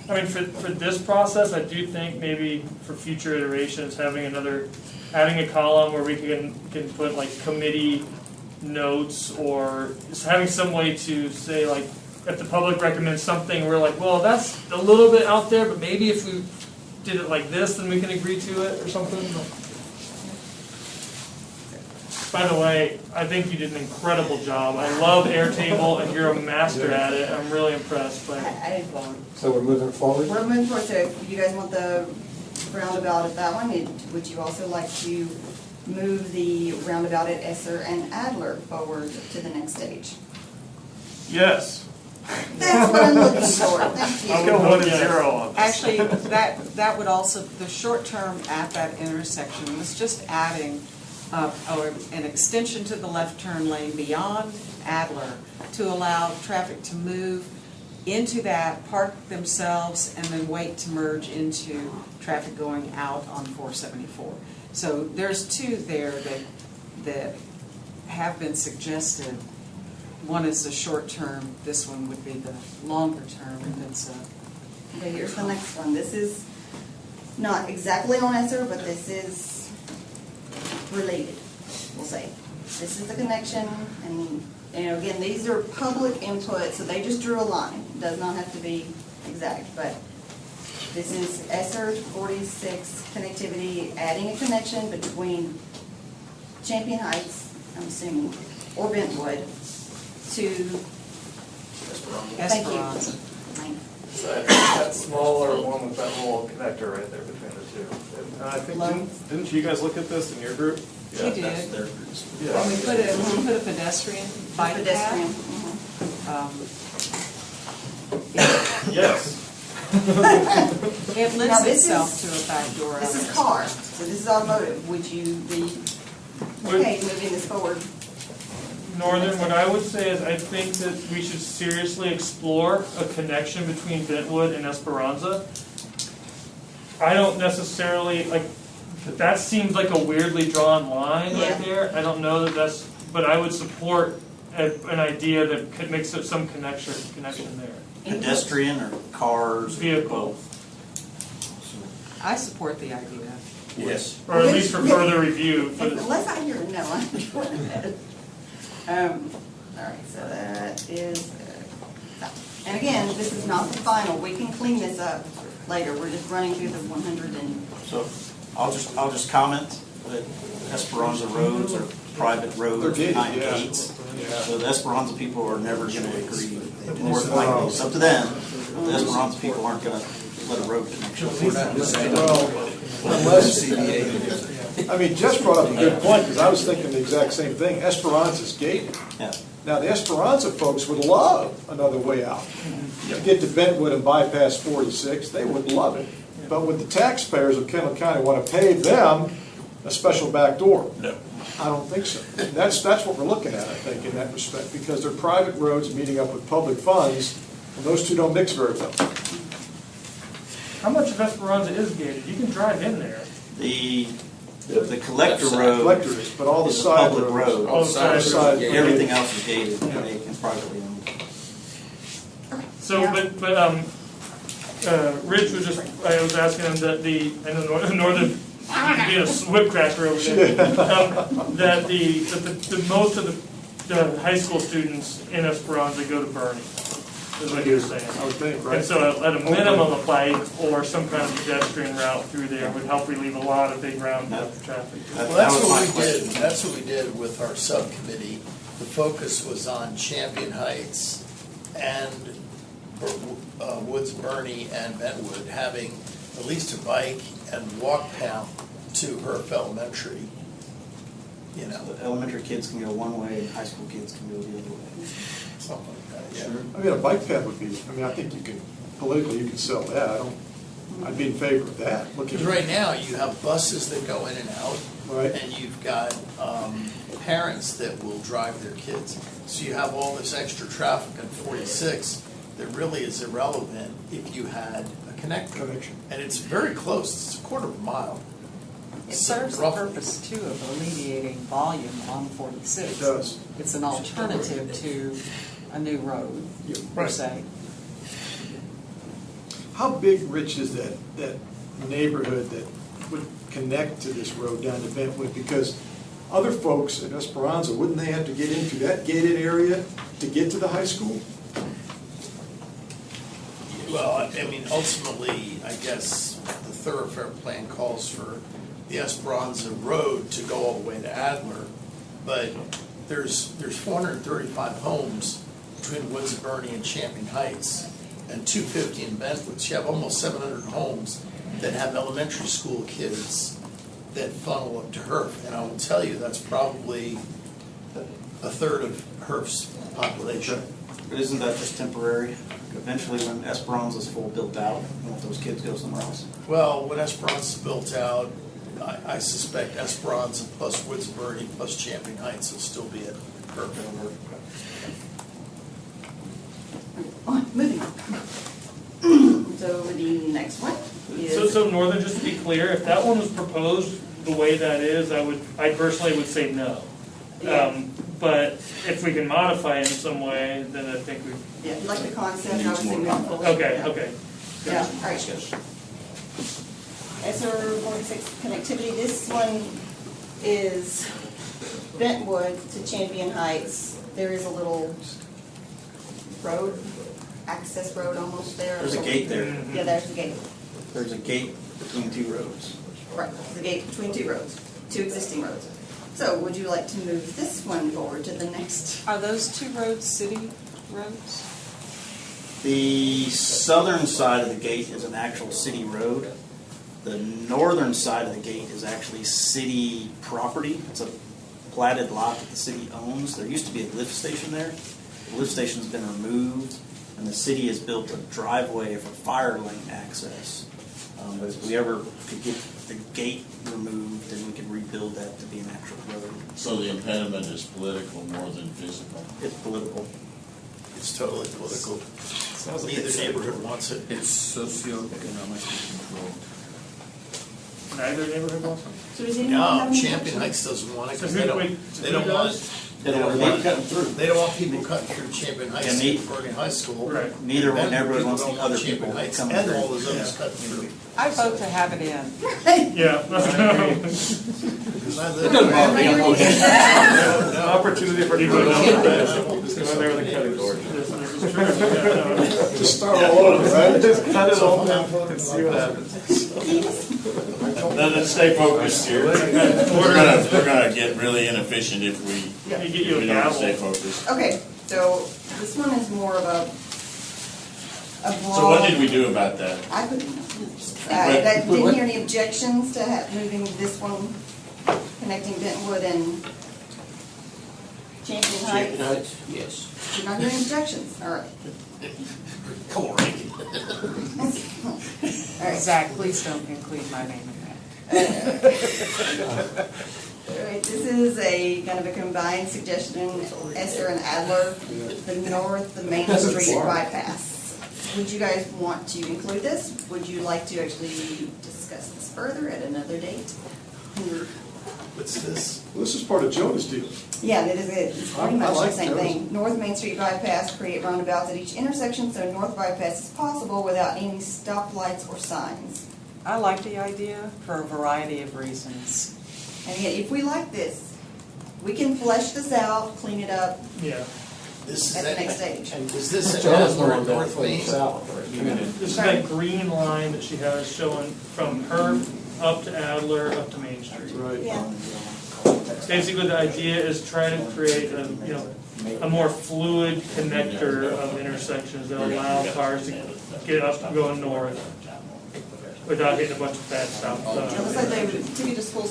for this process, I do think maybe for future iterations, adding a column where we can put committee notes, or just having some way to say if the public recommends something, we're well, that's a little bit out there, but maybe if we did it like this, then we can agree to it or something. By the way, I think you did an incredible job. I love Airtable, and you're a master at it. I'm really impressed by it. I didn't vote. So we're moving forward? We're moving forward, so if you guys want the roundabout at that one, would you also like to move the roundabout at Esser and Adler forward to the next stage? Yes. That's what I'm looking for, thank you. I'll go 1 and 0 on this. Actually, that would also, the short term at that intersection was just adding an extension to the left turn lane beyond Adler to allow traffic to move into that, park themselves, and then wait to merge into traffic going out on 474. So there's 2 there that have been suggested. One is the short term, this one would be the longer term, and it's Okay, here's the next one. This is not exactly on Esser, but this is related, we'll say. This is the connection, and again, these are public input, so they just drew a line. It does not have to be exact, but this is Esser 46 connectivity, adding a connection between Champion Heights, I'm assuming, or Bentwood, to, thank you. Esperanza. That smaller one with that little connector right there between the two. And I think, didn't you guys look at this in your group? We did. Yeah. When we put a pedestrian bike Pedestrian. path, Yes. it Now, lends this itself is- to a back door. This is element. car, so this is automotive. Would you be okay moving this forward? Northern, what I would say is I think that we should seriously explore a connection between Bentwood and Esperanza. I don't necessarily, that seems like a weirdly drawn line right Yeah. there. I don't know that but I would support an idea that could make some connection there. Pedestrian or cars? Vehicle. I support the idea. Yes. Or at least for further review. For the- Unless I hear a no, I'm going ahead. All right, so that is, and again, this is not the final. We can clean this up later. We're just running through the 100 and, So I'll just comment that Esperanza roads are private roads They're gated, behind yeah. gates. So the Esperanza people are never going to agree. More than likely, it's up to them. The Esperanza people aren't going to let a road connection. Unless, I mean, Jess brought up a good point, because I was thinking the exact same thing. Esperanza's gated. Yeah. Now, the Esperanza folks would love another way out. To get to Bentwood and bypass 46, they would love it. But would the taxpayers of Kendall County want to pay them a special back door? No. I don't think so. And that's what we're looking at, I think, in that respect, because they're private roads meeting up with public funds, and those two don't mix very well. How much of Esperanza is gated? You can drive in there. The collector road Collector is, but all the is a side public roads. road. All the side Side- roads. Everything else is gated and privately owned. So, Rich was just, I was asking him that I know northern, being a whipcracker over there, that the most of the high school students in Esperanza go to Bernie, is what he was saying. I would think, right? And so at a minimum, a bike or some kind of pedestrian route through there would help relieve a lot of big roundabout traffic. That Well, that's was what my we question. did, that's what we did with our subcommittee. The focus was on Champion Heights and Woods Bernie and Bentwood having at least a bike and walk path to Herf Elementary. You know, The elementary kids can go one way and high school kids can go the other way. something like that, yeah. I mean, a bike path would be, I mean, I think you can, politically, you can sell that. I'd be in favor of that. Looking Because right now, you have buses that go in and out, Right. and you've got parents that will drive their kids. So you have all this extra traffic on 46 that really is irrelevant if you had a Connection. And it's very close, it's a quarter of a mile. It So serves the roughly. purpose too of alleviating volume on 46. It does. It's an alternative to a new road, per Right. se. How big, Rich, is that neighborhood that would connect to this road down to Bentwood? Because other folks in Esperanza, wouldn't they have to get into that gated area to get to the high school? Well, I mean, ultimately, I guess the thoroughfare plan calls for the Esperanza Road to go all the way to Adler, but there's 435 homes between Woods and Bernie and Champion Heights, and 250 in Bentwood. So you have almost 700 homes that have elementary school kids that funnel up to Herf, and I will tell you, that's probably a third of Herf's population. But isn't that just temporary? Eventually, when Esperanza's full built out, won't those kids go somewhere else? Well, when Esperanza's built out, I suspect Esperanza plus Woods and Bernie plus Champion Heights will still be at Herb. moving on. So the next one is. So Northern, just to be clear, if that one was proposed the way that is, I personally would say no. But if we can modify it in some way, then I think we. Yeah, like the concept, I would say move forward. Okay. Yeah, all right. Esser 46 connectivity, this one is Bentwood to Champion Heights. There is a little road, access road almost there. There's a gate there. Yeah, there's the gate. There's a gate between two roads. Right, there's a gate between two roads, two existing roads. So would you like to move this one forward to the next? Are those two roads city roads? The southern side of the gate is an actual city road. The northern side of the gate is actually city property. It's a platted lot that the city owns. There used to be a lift station there. The lift station's been removed, and the city has built a driveway for fire lane access. But if we ever could get the gate removed, then we could rebuild that to be an actual road. So the impediment is political more than physical. It's political. It's totally political. Neither neighborhood wants it. It's socioeconomically controlled. Neither neighborhood wants it? So does anyone have No, any Champion questions? Heights doesn't want it So because who they don't does? want, They don't want people cutting through. They don't want people cutting through Champion Heights, And St. Bergen High School. Right. Neither one, And everyone wants don't the want other Champion people Heights coming and through. all those others cutting through. I vote to have it in. Yeah. Because I live It doesn't bother me, I'm okay. Opportunity for people to know just go in there with a cutting board. Just start all over, right? Just cut it all down and see what happens. Let's stay focused here. We're gonna get really inefficient if we You get you a we don't gavel. stay focused. Okay, so this one is more of a broad. So what did we do about that? I couldn't, I didn't hear any objections to moving this one, connecting Bentwood and Champion Heights. Yes. You're not hearing objections, all right. Come on, Ricky. All right. Zach, please don't include my name in that. All right, this is a kind of a combined suggestion, Esser and Adler, the Main Street bypass. Would you guys want to include this? Would you like to actually discuss this further at another date? What's this? Well, this is part of Jonah's deal. Yeah, that is it. It's pretty I much the like same those. thing. North Main Street bypass, create roundabouts at each intersection so north bypass is possible without any stoplights or signs. I like the idea for a variety of reasons. And yet, if we like this, we can flesh this out, clean it up Yeah. This is at the next stage. Is this at John's Adler more and North Main? south. This is that green line that she has showing from her up to Adler, up to Main Street. Right. Yeah. Basically, the idea is try to create a more fluid connector of intersections that allow cars to get up going north without hitting a bunch of bad stop. It looks like they took it to school.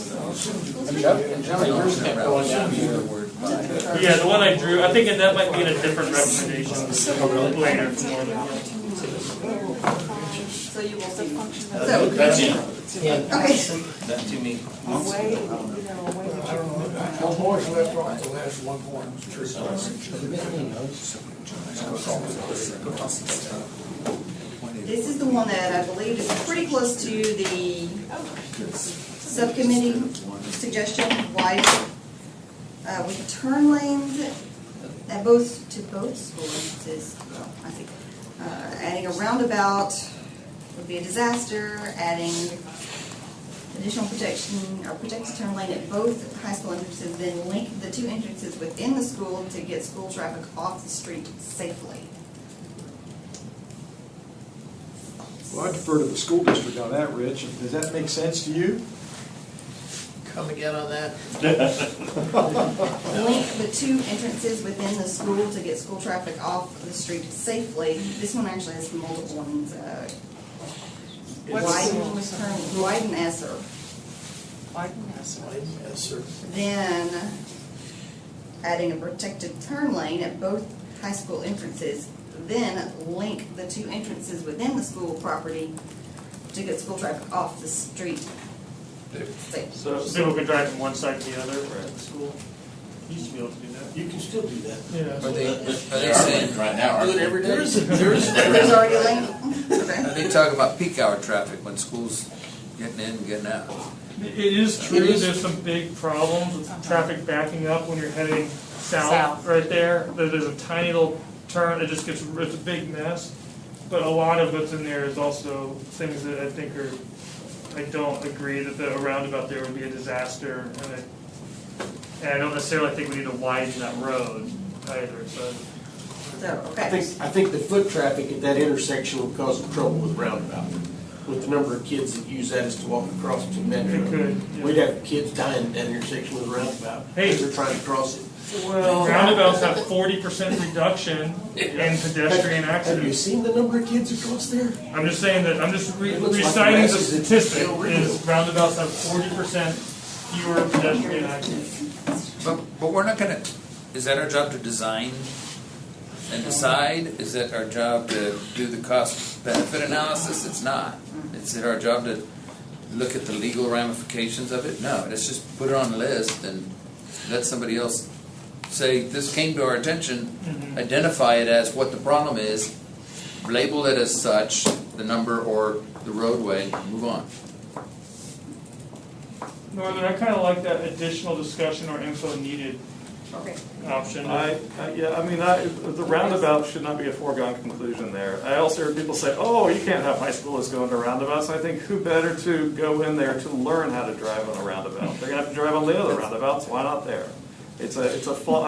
Yeah, the one I drew, I think that might be in a different representation later. So you will see. So, That's it. okay. That to me. Away, I don't know, one more's left off the last one point. This is the one that I believe is pretty close to the subcommittee suggestion, wide, with turn lanes at both school entrances. Well, I think, adding a roundabout would be a disaster, adding additional protection, or protected turn lane at both high school entrances, then link the two entrances within the school to get school traffic off the street safely. Well, I defer to the school district on that, Rich. Does that make sense to you? Come again on that? Link the two entrances within the school to get school traffic off the street safely. This one actually has multiple ones. Widen Esser. Yes, sir. Then adding a protected turn lane at both high school entrances. Then link the two entrances within the school property to get school traffic off the street. So people can drive from one side to the other at the school. Used to be able to do that. You can still do that. Yeah. Are they They are saying, right now, aren't Do it they? every day. There's already a lane? Okay. are they talking about peak hour traffic when school's getting in and getting out? It is true, there's some big problems with traffic backing up when you're heading south, South. right there. There's a tiny little turn, it's a big mess. But a lot of what's in there is also things that I think I don't agree that a roundabout there would be a disaster. And I don't necessarily think we need to widen that road either, so. So, I okay. think the foot traffic at that intersection will cause some trouble with Roundabout, with the number of kids that use that as to walk across to Metro. It could, yeah. We'd have kids dying at that intersection with Roundabout, Hey. because they're trying to cross it. Well, roundabouts have 40% reduction in pedestrian Have you accidents. seen the number of kids across there? I'm just saying that, I'm just It looks like reciting the masses in statistic, Del Rio. is roundabouts have 40% fewer pedestrian accidents. But we're not gonna, is that our job to design and decide? Is that our job to do the cost benefit analysis? It's not. Is it our job to look at the legal ramifications of it? No, let's just put it on the list and let somebody else say, this came to our attention, identify it as what the problem is, label it as such, the number or the roadway, and move on. Northern, I kind of like that additional discussion or info needed Okay. option. The roundabout should not be a foregone conclusion there. I also hear people say, oh, you can't have high schoolers go into roundabouts. I think who better to go in there to learn how to drive on a roundabout? They're gonna have to drive on the other roundabouts, why not there? I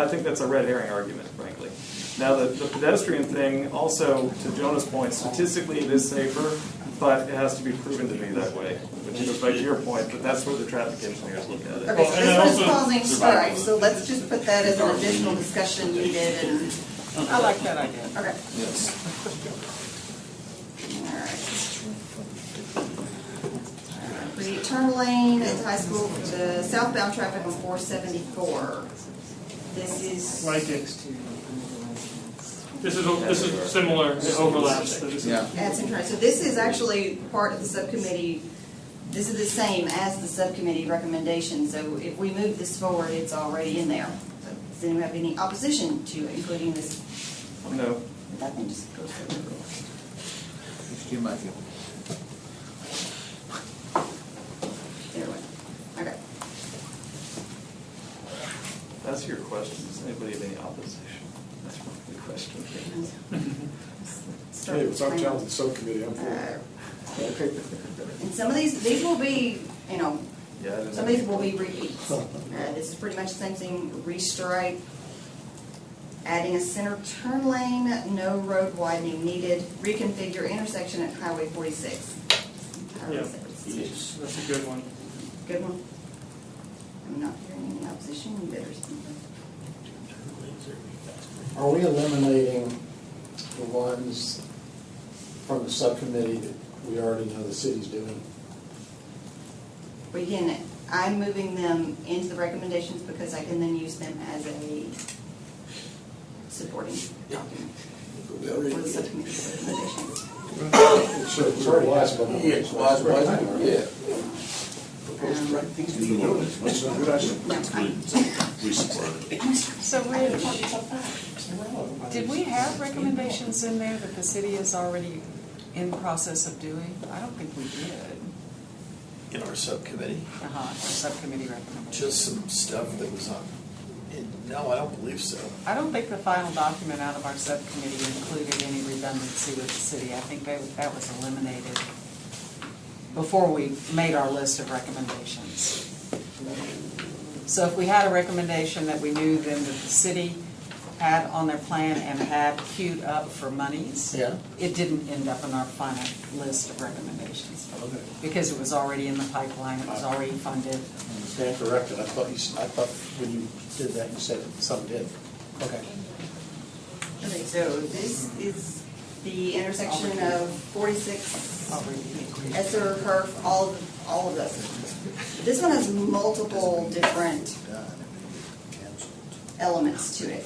think that's a red herring argument, frankly. Now, the pedestrian thing, also, to Jonah's point, statistically it is safer, but it has to be proven to be that way, which goes back to your point, but that's where the traffic engineers look at it. Okay, so this one's causing, all right, so let's just put that as an additional discussion needed and, I like that idea. okay. Yes. All right. Create turn lane at the high school for the southbound traffic on 474. This is. Like it. This is similar, it overlaps. So this is- Yeah. That's interesting. So this is actually part of the subcommittee, this is the same as the subcommittee recommendation. So if we move this forward, it's already in there. So does anyone have any opposition to including this? No. That thing just goes through. You might be. There we go. Okay. That's your question. Does anybody have any opposition? That's my question. Start Hey, it's our with talented subcommittee, I'm for it. And some of these will be, you know, Yeah, it is. some of these will be repeats. This is pretty much the same thing, restripe, adding a center turn lane, no road widening needed, reconfigure intersection at Highway 46. Highway Yeah. 46. That's a good one. Good one. I'm not hearing any opposition, you better speak. Are we eliminating the ones from the subcommittee that we already know the city's doing? We can, I'm moving them into the recommendations because I can then use them as a supporting document for the subcommittee recommendations. It's already last, but. Yeah. That's a good idea. We support it. So Rich, did we have recommendations in there that the city is already in the process of doing? I don't think we did. In our subcommittee, Our subcommittee recommendations. just some stuff that was on, no, I don't believe so. I don't think the final document out of our subcommittee included any redundancy with the city. I think that was eliminated before we made our list of recommendations. So if we had a recommendation that we knew then that the city had on their plan and had queued up for monies, Yeah. it didn't end up in our final list of recommendations. Because it was already in the pipeline, it was already funded. Stand corrected. I thought when you did that, you said some did. Okay. Okay, so this is the intersection of 46, Esser, Perf, all of those. This one has multiple different elements to it.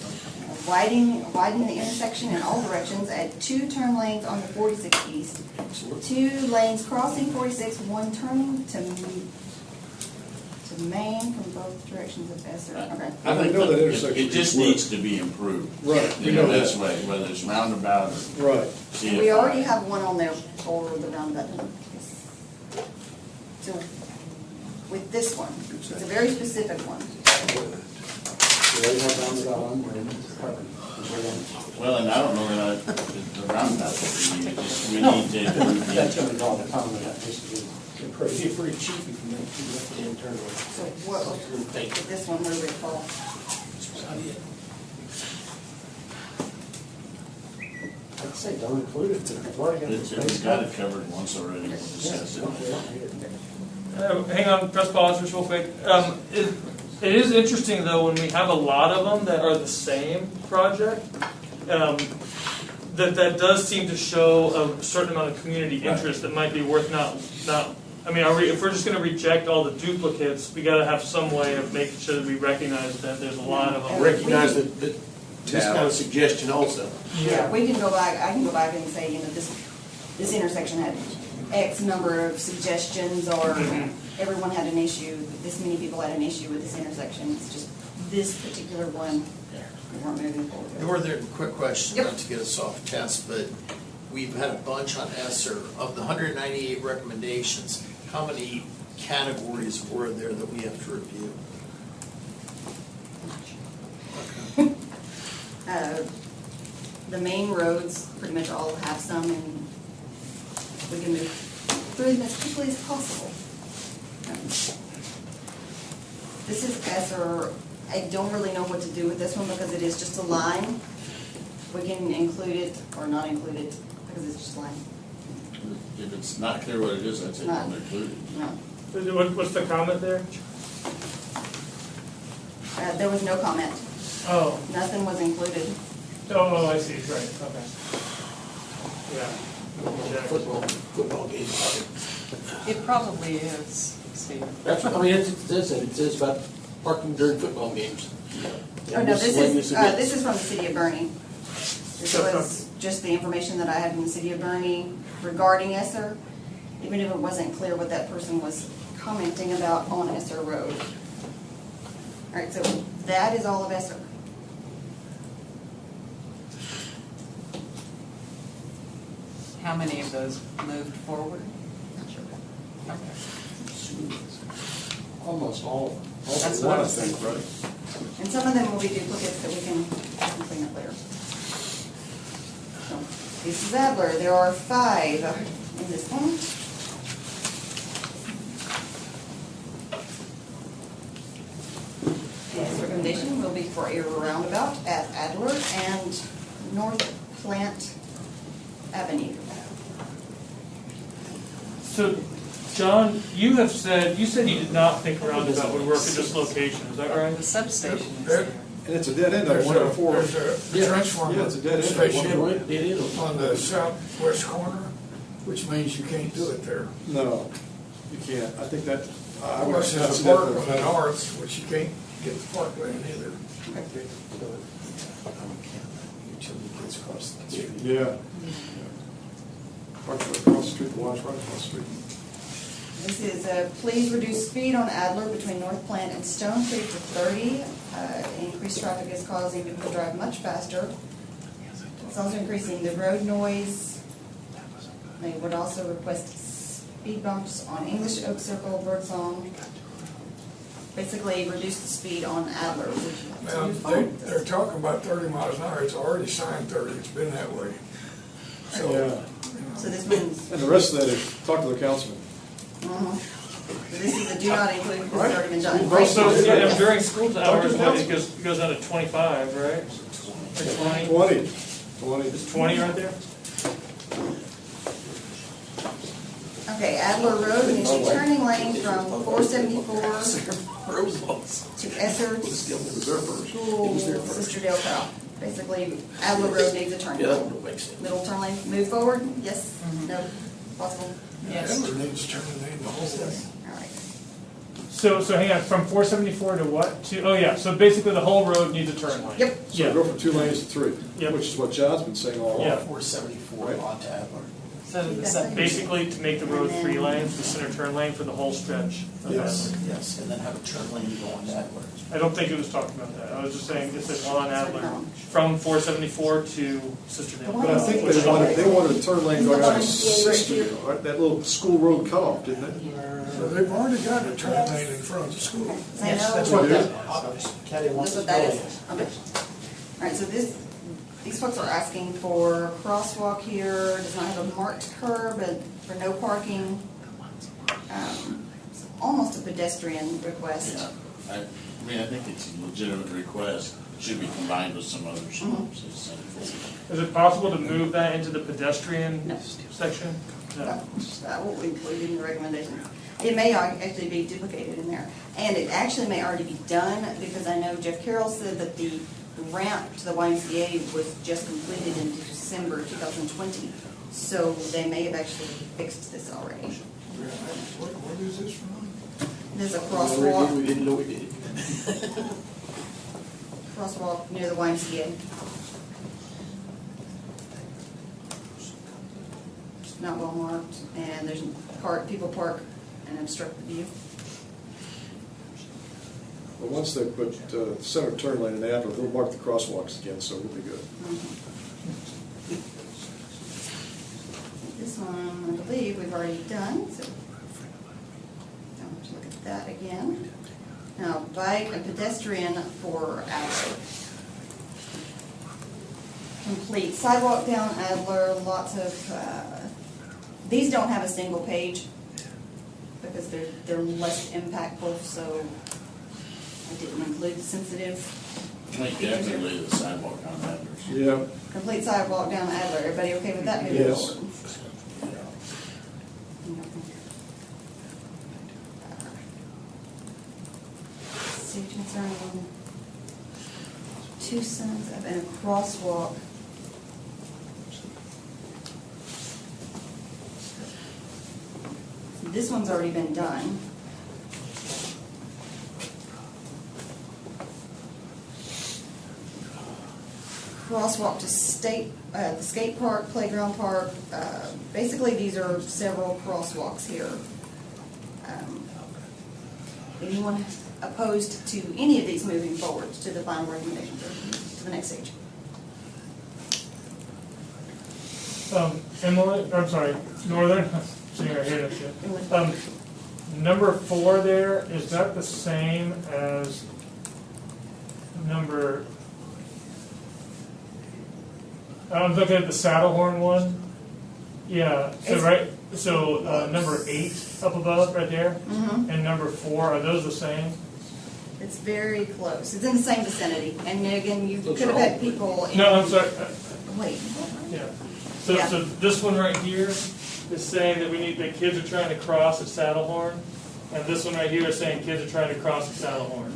Widen the intersection in all directions, add 2 turn lanes on the 46 east, 2 lanes crossing 46, 1 turning to Main from both directions of Esser. Okay. I know that intersection. It just needs to be improved. Right, we You know, know this that. way, whether it's roundabout or Right. CFI. We already have one on there for the roundabout. So with this one, it's a very specific one. Well, and I don't know that the roundabout, we need to improve the. That's going to draw the time of that. It'd be pretty cheap if you make two left hand turn lanes. So what, with this one, where do we fall? I'd say don't include it. We've already got We've got it covered once already, we'll discuss it. Hang on, press pause just real quick. It is interesting though when we have a lot of them that are the same project. That does seem to show a certain amount of community interest that might be worth not. I mean, if we're just going to reject all the duplicates, we got to have some way of making sure that we recognize that there's a lot of them. Recognize that this kind of suggestion also. Yeah, we can go back, I can go back and say, you know, this intersection had X number of suggestions, or everyone had an issue, this many people had an issue with this intersection. It's just this particular one, we weren't moving forward with. Northern, quick question, Yep. not to get us off task, but we've had a bunch on Esser. Of the 198 recommendations, how many categories were there that we have to review? The main roads pretty much all have some, and we can move through them as quickly as possible. This is Esser. I don't really know what to do with this one because it is just a line. We can include it or not include it because it's just a line. If it's not clear what it is, I'd say don't include it. No. What's the comment there? There was no comment. Oh, Nothing was included. oh, I see, right, okay. Yeah. Football game. It probably is, Steve. That's what, I mean, it says about parking during football games. Oh, no, this Miscellaneous is from the city of Bernie. This was just the information that I had from the city of Bernie regarding Esser, even if it wasn't clear what that person was commenting about on Esser Road. All right, so that is all of Esser. How many of those moved forward? Not sure. Okay. Almost all of them. That's One, what I I was think, thinking. right? And some of them will be duplicates that we can clean up later. So, this is Adler. There are 5 in this one. His recommendation will be for a roundabout at Adler and North Plant Avenue. So, John, you said you did not think Roundabout would work at this location, is that right? The substation is there. And it's a dead end on There's 104. a transformer Yeah, it's a dead end. station It is. on the southwest corner, which means you can't do it there. No, you can't. I think that, I would Unless there's a consider park on the that. north, which you can't get the park lane either. Utility gets across the street. Yeah. Park's right across the street, the line's right across the street. This is please reduce speed on Adler between North Plant and Stone Creek to 30. Increased traffic is causing people to drive much faster. It's also increasing the road noise. They would also request speed bumps on English Oak Circle, Birdsong. Basically, reduce the speed on Adler. Now, they're talking about 30 miles an hour, it's already signed 30, it's been that way. So, Yeah. So this means, And the rest of that is, talk to the councilman. so this is the do not include because it's already been done. Also, yeah, during school hours, what, it goes down to 25, right? Or 20? 20. Is 20 right there? Okay, Adler Road needs a turning lane from 474 to Esser School, Sister Dale Cutoff. Basically, Adler Road needs a turning Yeah, that lane. would make sense. Little turn lane, move forward, yes, no, possible, Yes. Adler needs turning lane the whole way. all right. So hang on, from 474 to what? Oh yeah, so basically the whole road needs a turn lane. Yep, So Yeah. go from 2 lanes to 3, Yep. which is what John's been saying all Yeah. along. 474 onto Adler. So the sub- Basically, to make the road 3 lanes, the center turn lane for the whole stretch. of Yes. Adler. Yes, and then have a turn lane to go on Adler. I don't think it was talking about that. I was just saying it said on Adler, from 474 to Sister Dale. But I think Which is all- they wanted a turn lane going out of Sister, right, that little school road cutoff, didn't it? So they've already got a turn lane in front of the school. I know. That's what It is? Caddy wants That's to what that go. is, okay. All right, so these folks are asking for a crosswalk here, does not have a marked curb, and for no parking. It's almost a pedestrian request. Yeah, I mean, I think it's a legitimate request, should be combined with some others. Is it possible to move that into the pedestrian No. section? No. That will include in the recommendations. It may actually be duplicated in there. And it actually may already be done, because I know Jeff Carroll said that the ramp to the YMCA was just completed in December 2020. So they may have actually fixed this already. What is this from? There's a crosswalk, We didn't know we did it. crosswalk near the YMCA. It's not well marked, and there's people park and obstruct the view. But once they put center turn lane in Adler, they'll mark the crosswalks again, so we'll be good. This one, I believe, we've already done, so don't have to look at that again. Now, bike and pedestrian for Adler. complete sidewalk down Adler, lots of, these don't have a single page because they're less impactful, so I didn't include the sensitive. I think definitely the sidewalk on Adler's. Yeah. Complete sidewalk down Adler, everybody okay with that moving Yes. forward? See concerning two signs of and a crosswalk. This one's already been done. Crosswalk to the skate park, playground park. Basically, these are several crosswalks here. Anyone opposed to any of these moving forward to the final recommendation, to the next stage? Emily, I'm sorry, Northern, seeing our hand up here. Number 4 there, is that the same as number, I'm looking at the Saddlehorn one? Yeah, so number 8 up above, right there? Mm-hmm. And number 4, are those the same? It's very close. It's in the same vicinity. And again, you could have had people. No, I'm sorry. Wait. Yeah. Yeah. So this one right here is saying that kids are trying to cross at Saddlehorn, and this one right here is saying kids are trying to cross at Saddlehorn.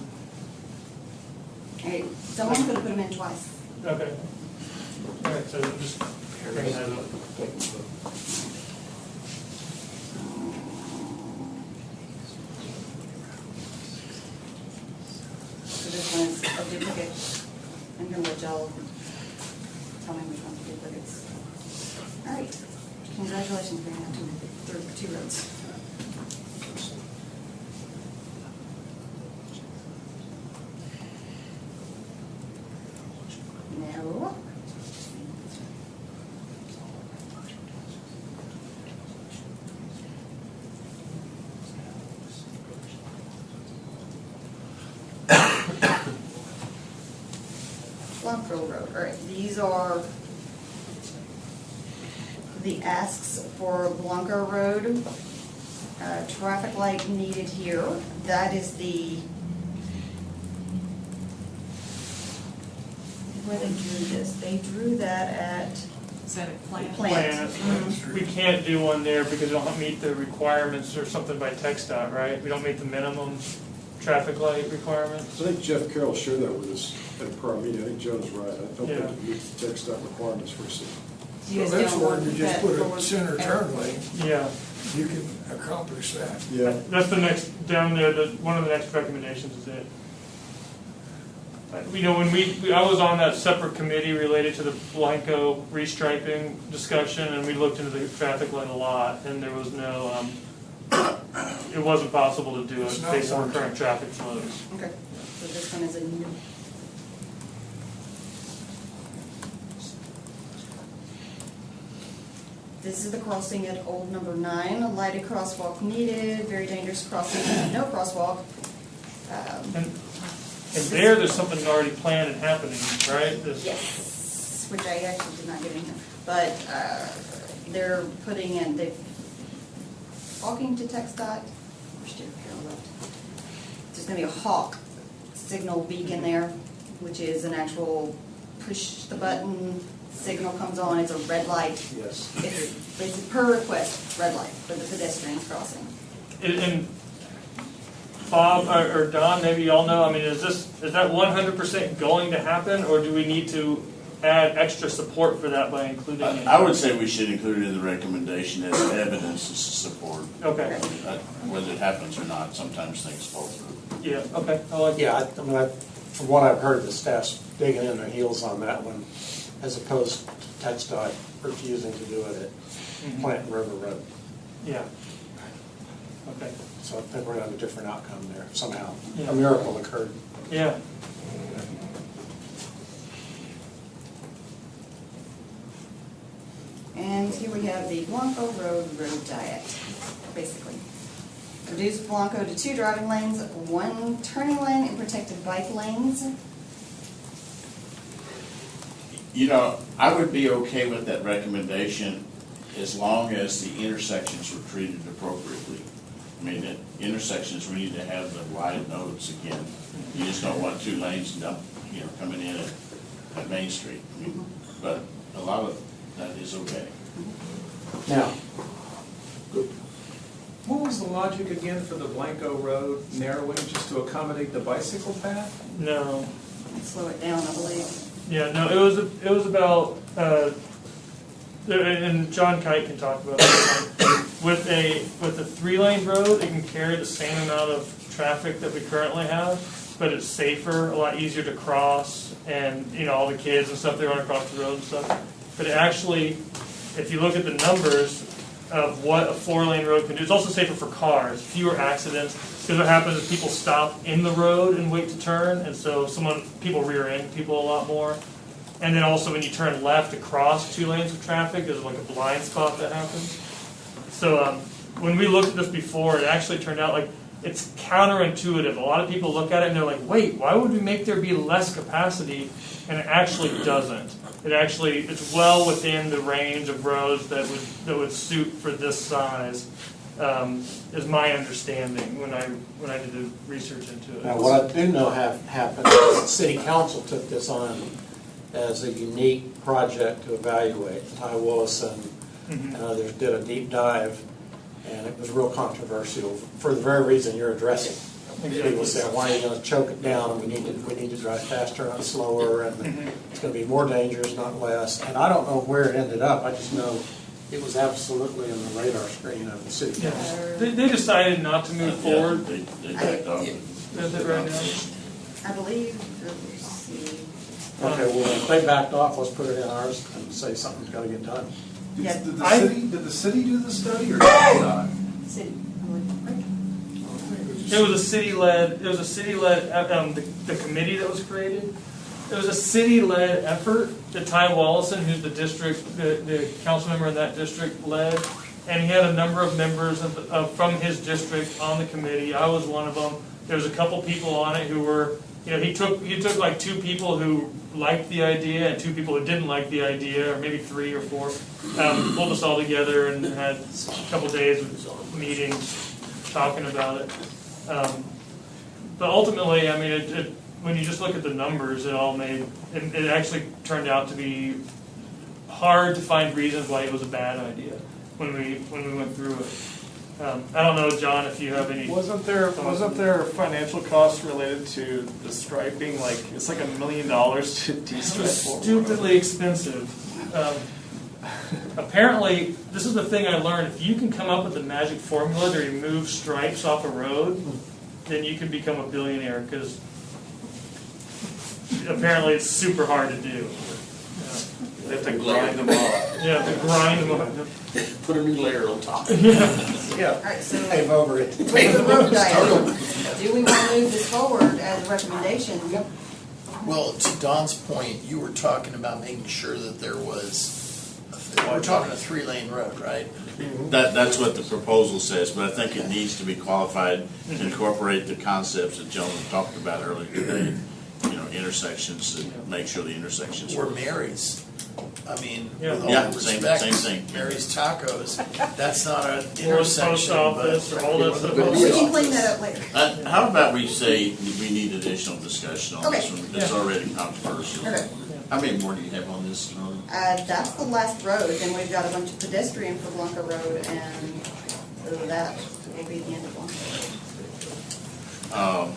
Hey, someone could have put them in twice. Okay. All right, so just bring that up. So this one is a duplicate. I'm going to let y'all tell me which one's the duplicates. All right. Congratulations, being able to through 2 roads. No. Blanco Road, all right, these are the asks for Blanco Road. Traffic light needed here, that is the, where they drew this, they drew that at Is that a plan? Plant. We can't do one there because we don't meet the requirements or something by TxDOT, right? We don't meet the minimum traffic light requirements. I think Jeff Carroll shared that with us at a prior meeting. I think Joe's right. I don't think Yeah. it meets the text dot requirements for a city. You guys So that's don't where want you just that put forward. a center turn lane, Yeah, you can accomplish that. Yeah. that's the next, down there, one of the next recommendations is it. You know, when I was on that separate committee related to the Blanco restriping discussion, and we looked into the traffic light a lot, and there was no, it wasn't possible to do It's it not based on warranted. current traffic flows. Okay, so this one is a new. This is the crossing at Old Number 9, a lighted crosswalk needed, very dangerous crossing, no crosswalk. And there's something already planned and happening, right? This- Yes, which I actually did not get in here, but they're putting in, they're talking to TxDOT, where's Jeff Carroll left? There's gonna be a hawk signal beacon there, which is an actual push the button, signal comes on, it's a red light. Yes. It's per request, red light for the pedestrians crossing. And Bob or Don, maybe y'all know, I mean, is that 100% going to happen, or do we need to add extra support for that by including it? I would say we should include it in the recommendation as evidence to support. Okay, Whether it happens or not, sometimes things fall through. yeah, okay, I like that. Yeah, I mean, from what I've heard, the staff's digging in their heels on that one, as opposed to TxDOT refusing to do it at Plant River Road. Yeah. Okay, So I think we're gonna have a different outcome there somehow. Yeah. A miracle occurred. yeah. And here we have the Blanco Road diet, basically. Reduce Blanco to 2 driving lanes, 1 turning lane, and protected bike lanes. You know, I would be okay with that recommendation as long as the intersections were treated appropriately. I mean, at intersections, we need to have the wide nodes again. You just don't want two lanes coming in at Main Street. I mean, but a lot of that is okay. Now, What was the logic again for the Blanco Road narrowing just to accommodate the bicycle path? No, Slow it down, I believe. yeah, no, it was about, and John Kite can talk about this one. With a 3-lane road, it can carry the same amount of traffic that we currently have, but it's safer, a lot easier to cross, and, you know, all the kids and stuff, they run across the road and stuff. But it actually, if you look at the numbers of what a 4-lane road can do, it's also safer for cars, fewer accidents, because what happens is people stop in the road and wait to turn, and so people rear end people a lot more. And then also when you turn left across 2 lanes of traffic, there's like a blind spot that happens. So when we looked at this before, it actually turned out like it's counterintuitive. A lot of people look at it and they're like, wait, why would we make there be less capacity? And it actually doesn't. It's well within the range of roads that would suit for this size, is my understanding when I did the research into it. now what I do know happened is the city council took this on as a unique project to evaluate. Ty Willison and others did a deep dive, and it was real controversial for the very reason you're addressing. People saying, why are you going to choke it down, and we need to drive faster, not slower, and it's going to be more dangerous, not less. And I don't know where it ended up. I just know it was absolutely on the radar screen of the city council. They decided not to move forward. They backed off. Is it right now? I believe, let's see. Okay, well, if they backed off, let's put it in ours and say something's got to get done. Yeah. Did the city do the study or did not? City, I believe. It was a city-led, the committee that was created. It was a city-led effort that Ty Wallison, who's the council member in that district, led. And he had a number of members from his district on the committee. I was one of them. There was a couple people on it who were, he took like 2 people who liked the idea and 2 people who didn't like the idea, or maybe 3 or 4. Pulled us all together and had a couple days of meetings talking about it. But ultimately, I mean, when you just look at the numbers, it actually turned out to be hard to find reasons why it was a bad idea when we went through it. I don't know, John, if you have any. Wasn't there financial costs related to the striping? Like it's like $1 million to de-stripe. Stupidly expensive. Apparently, this is the thing I learned. If you can come up with a magic formula to remove stripes off a road, then you can become a billionaire, because apparently it's super hard to do. They have to grind them off. Yeah, to grind them off. Put a new layer on top. Yeah, All right, so pave over it. with the road diagram, do we want to move this forward as a recommendation? Yep. Well, to Don's point, you were talking about making sure that there was, we're talking a 3-lane road, right? That's what the proposal says, but I think it needs to be qualified to incorporate the concepts that gentlemen talked about earlier today. Intersections, and make sure the intersections Or work. Mary's. I mean, Yeah. with all Yeah, due same respect, thing. Mary's Tacos, that's not an Or the post intersection, office, but or all that stuff. We can clean that up later. How about we say we need additional discussion on this Okay. one? It's already controversial. Okay. How many more do you have on this? That's the last road, then we've got a bunch of pedestrian for Blanco Road, and that will be the end of Blanco Road.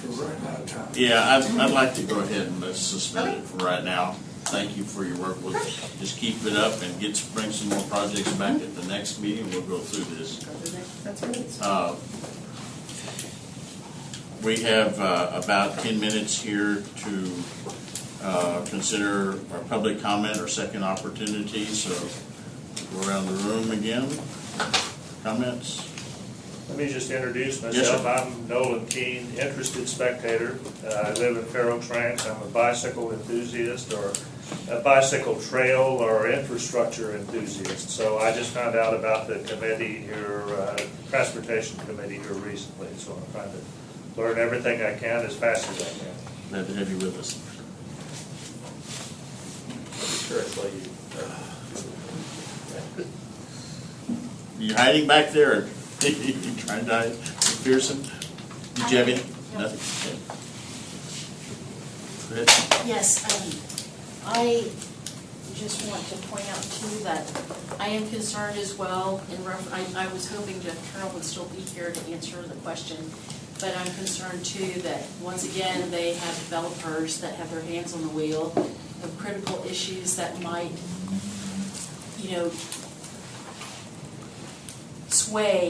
We're running out of time. Yeah, I'd like to go ahead and let's suspend it for right now. Thank you for your work. We'll just keep it up and bring some more projects back at the next meeting. We'll go through this. That's right. We have about 10 minutes here to consider our public comment or second opportunity. So go around the room again. Comments? Let me just introduce Yes, myself. sir. I'm Nolan Keene, interested spectator. I live in Fair Oaks Ranch. I'm a bicycle enthusiast, or a bicycle trail or infrastructure enthusiast. So I just found out about the committee here, transportation committee here recently. So I'm trying to learn everything I can as fast as I can. Glad to have you with us. Sure, I saw you. You hiding back there, or you trying to hide? Pearson, did you have any? Nothing? Okay. Go ahead. Yes, I just want to point out too that I am concerned as well I was hoping Jeff Turner would still be here to answer the question, but I'm concerned too that once again, they have developers that have their hands on the wheel of critical issues that might, sway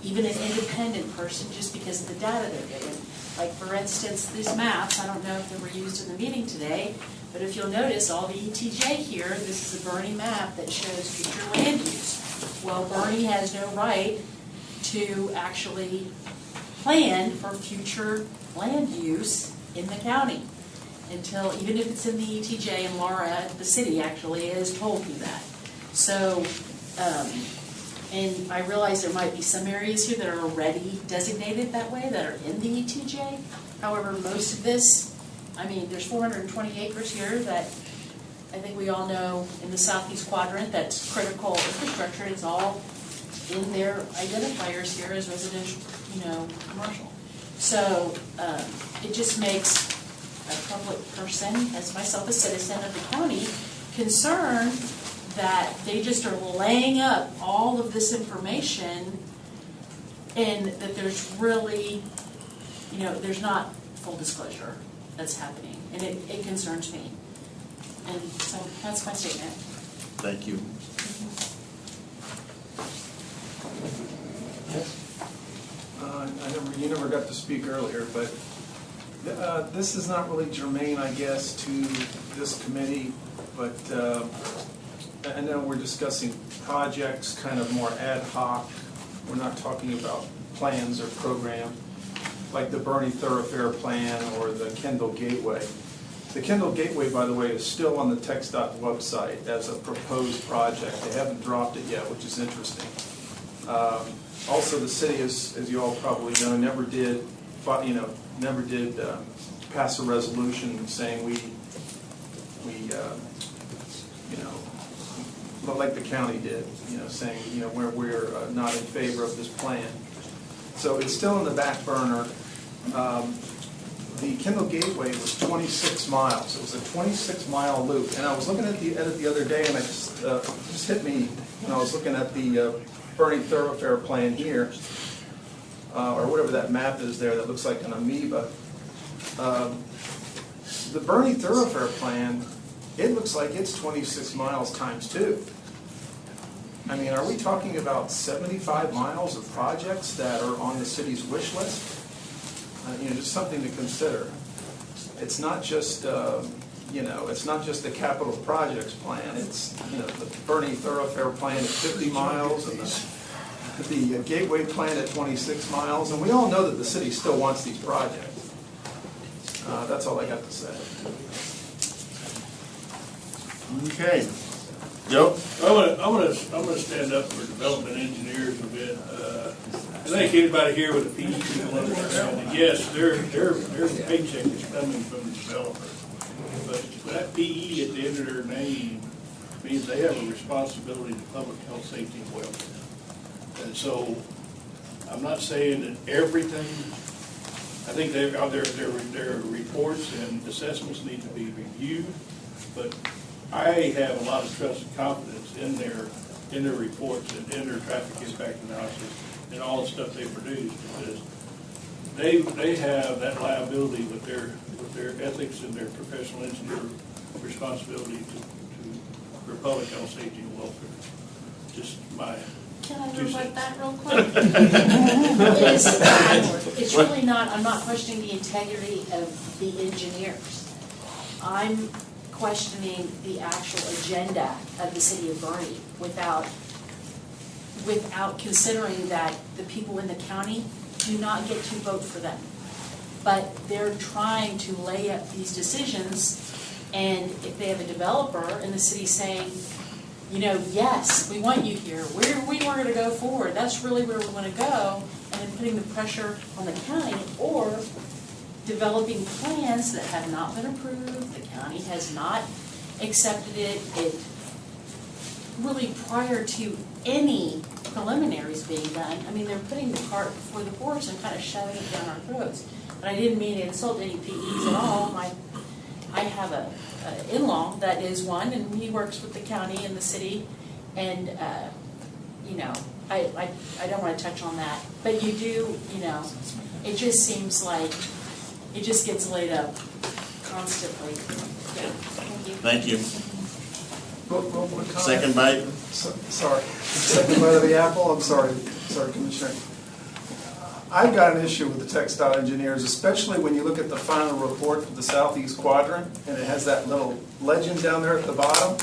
even an independent person just because of the data they're getting. Like, for instance, these maps, I don't know if they were used in the meeting today, but if you'll notice, all the ETJ here, this is a Bernie map that shows future land use. Well, Bernie has no right to actually plan for future land use in the county until, even if it's in the ETJ, and Laura, the city actually, has told me that. So, and I realize there might be some areas here that are already designated that way, that are in the ETJ. However, most of this, there's 420 acres here that I think we all know in the southeast quadrant that's critical infrastructure. It's all in their identifiers here as residential, commercial. So it just makes a public person, as myself, a citizen of the county, concerned that they just are laying up all of this information and that there's really, there's not full disclosure that's happening. And it concerns me. And so that's my statement. Thank you. You never got to speak earlier, but this is not really germane, I guess, to this committee, but I know we're discussing projects kind of more ad hoc. We're not talking about plans or program, like the Bernie Thoroughfare Plan or the Kendall Gateway. The Kendall Gateway, by the way, is still on the TxDOT website as a proposed project. They haven't dropped it yet, which is interesting. Also, the city, as you all probably know, never did pass a resolution saying we like the county did, saying we're not in favor of this plan. So it's still in the back burner. The Kendall Gateway was 26 miles. It was a 26-mile loop, and I was looking at it the other day, and it just hit me when I was looking at the Bernie Thoroughfare Plan here, or whatever that map is there that looks like an amoeba. The Bernie Thoroughfare Plan, it looks like it's 26 miles times 2. Are we talking about 75 miles of projects that are on the city's wish list? Just something to consider. It's not just, it's not just the capital projects plan. It's, the Bernie Thoroughfare Plan at 50 miles and the Gateway Plan at 26 miles. And we all know that the city still wants these projects. That's all I got to say. Okay. Joe? I'm gonna stand up for development engineers a bit. I think anybody here with a PE will understand that, yes, their paycheck is coming from the developer. But that PE at the end of their name means they have a responsibility to public health, safety, and welfare. And so, I'm not saying that everything, I think their reports and assessments need to be reviewed, but I have a lot of trust and confidence in their reports and in their traffic impact analysis and all the stuff they produce, because they have that liability with their ethics and their professional engineer responsibility for public health, safety, and welfare. Just my. Can I rebut that real quick? It's really not, I'm not questioning the integrity of the engineers. I'm questioning the actual agenda of the city of Bernie without considering that the people in the county do not get to vote for them. But they're trying to lay up these decisions, and if they have a developer in the city saying, yes, we want you here, we want to go forward, that's really where we want to go, and then putting the pressure on the county, or developing plans that have not been approved, the county has not accepted it, really prior to any preliminaries being done. I mean, they're putting the cart before the horse and kind of shoving it down our throats. And I didn't mean to insult any PEs at all. I have a in-law that is one, and he works with the county and the city, and, you know, I don't want to touch on that. But you do, you know, it just seems like it just gets laid up constantly. Yeah, thank you. Thank you. Second bite? Sorry. Second bite of the apple? I'm sorry, Commissioner. I've got an issue with the textile engineers, especially when you look at the final report for the southeast quadrant, and it has that little legend down there at the bottom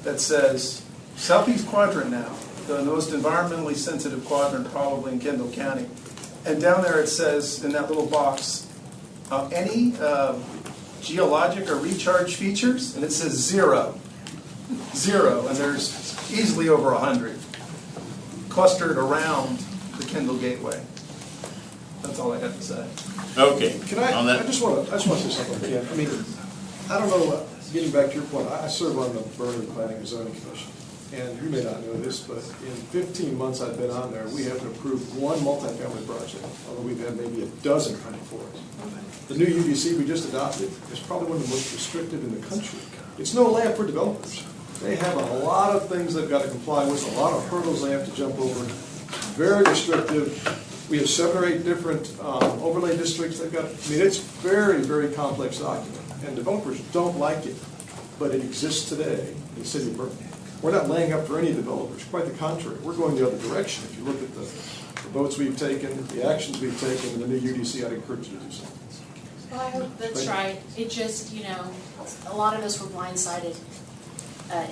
that says, southeast quadrant now, the most environmentally sensitive quadrant probably in Kendall County. And down there it says, in that little box, any geologic or recharge features? And it says 0. 0, and there's easily over 100 clustered around the Kendall Gateway. That's all I have to say. Okay. I just want to say something again. I mean, I don't know, getting back to your point, I serve on the Berkeley Planning and Zoning Commission. And you may not know this, but in 15 months I've been on there, we haven't approved one multifamily project, although we've had maybe a dozen coming for us. The new UDC we just adopted is probably one of the most restrictive in the country. It's no layup for developers. They have a lot of things they've got to comply with, a lot of hurdles they have to jump over. Very restrictive. We have 7 or 8 different overlay districts they've got. I mean, it's very, very complex document, and developers don't like it, but it exists today in the city of Berkeley. We're not laying up for any developers. Quite the contrary. We're going the other direction. If you look at the votes we've taken, the actions we've taken, and the new UDC, I'd encourage you to do so. Well, I hope that's right. It just, you know, a lot of us were blindsided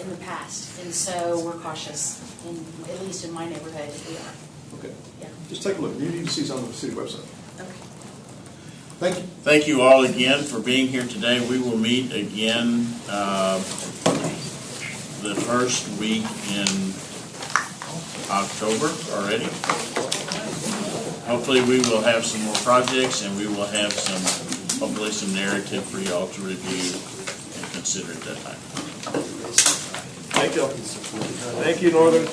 in the past, and so we're cautious, at least in my neighborhood, we are. Okay. Yeah. Just take a look. The UDC's on the city website. Okay. Thank you. Thank you all again for being here today. We will meet again the first week in October already. Hopefully we will have some more projects, and we will have hopefully some narrative for y'all to review and consider at that time. Thank you. Thank you, Northern.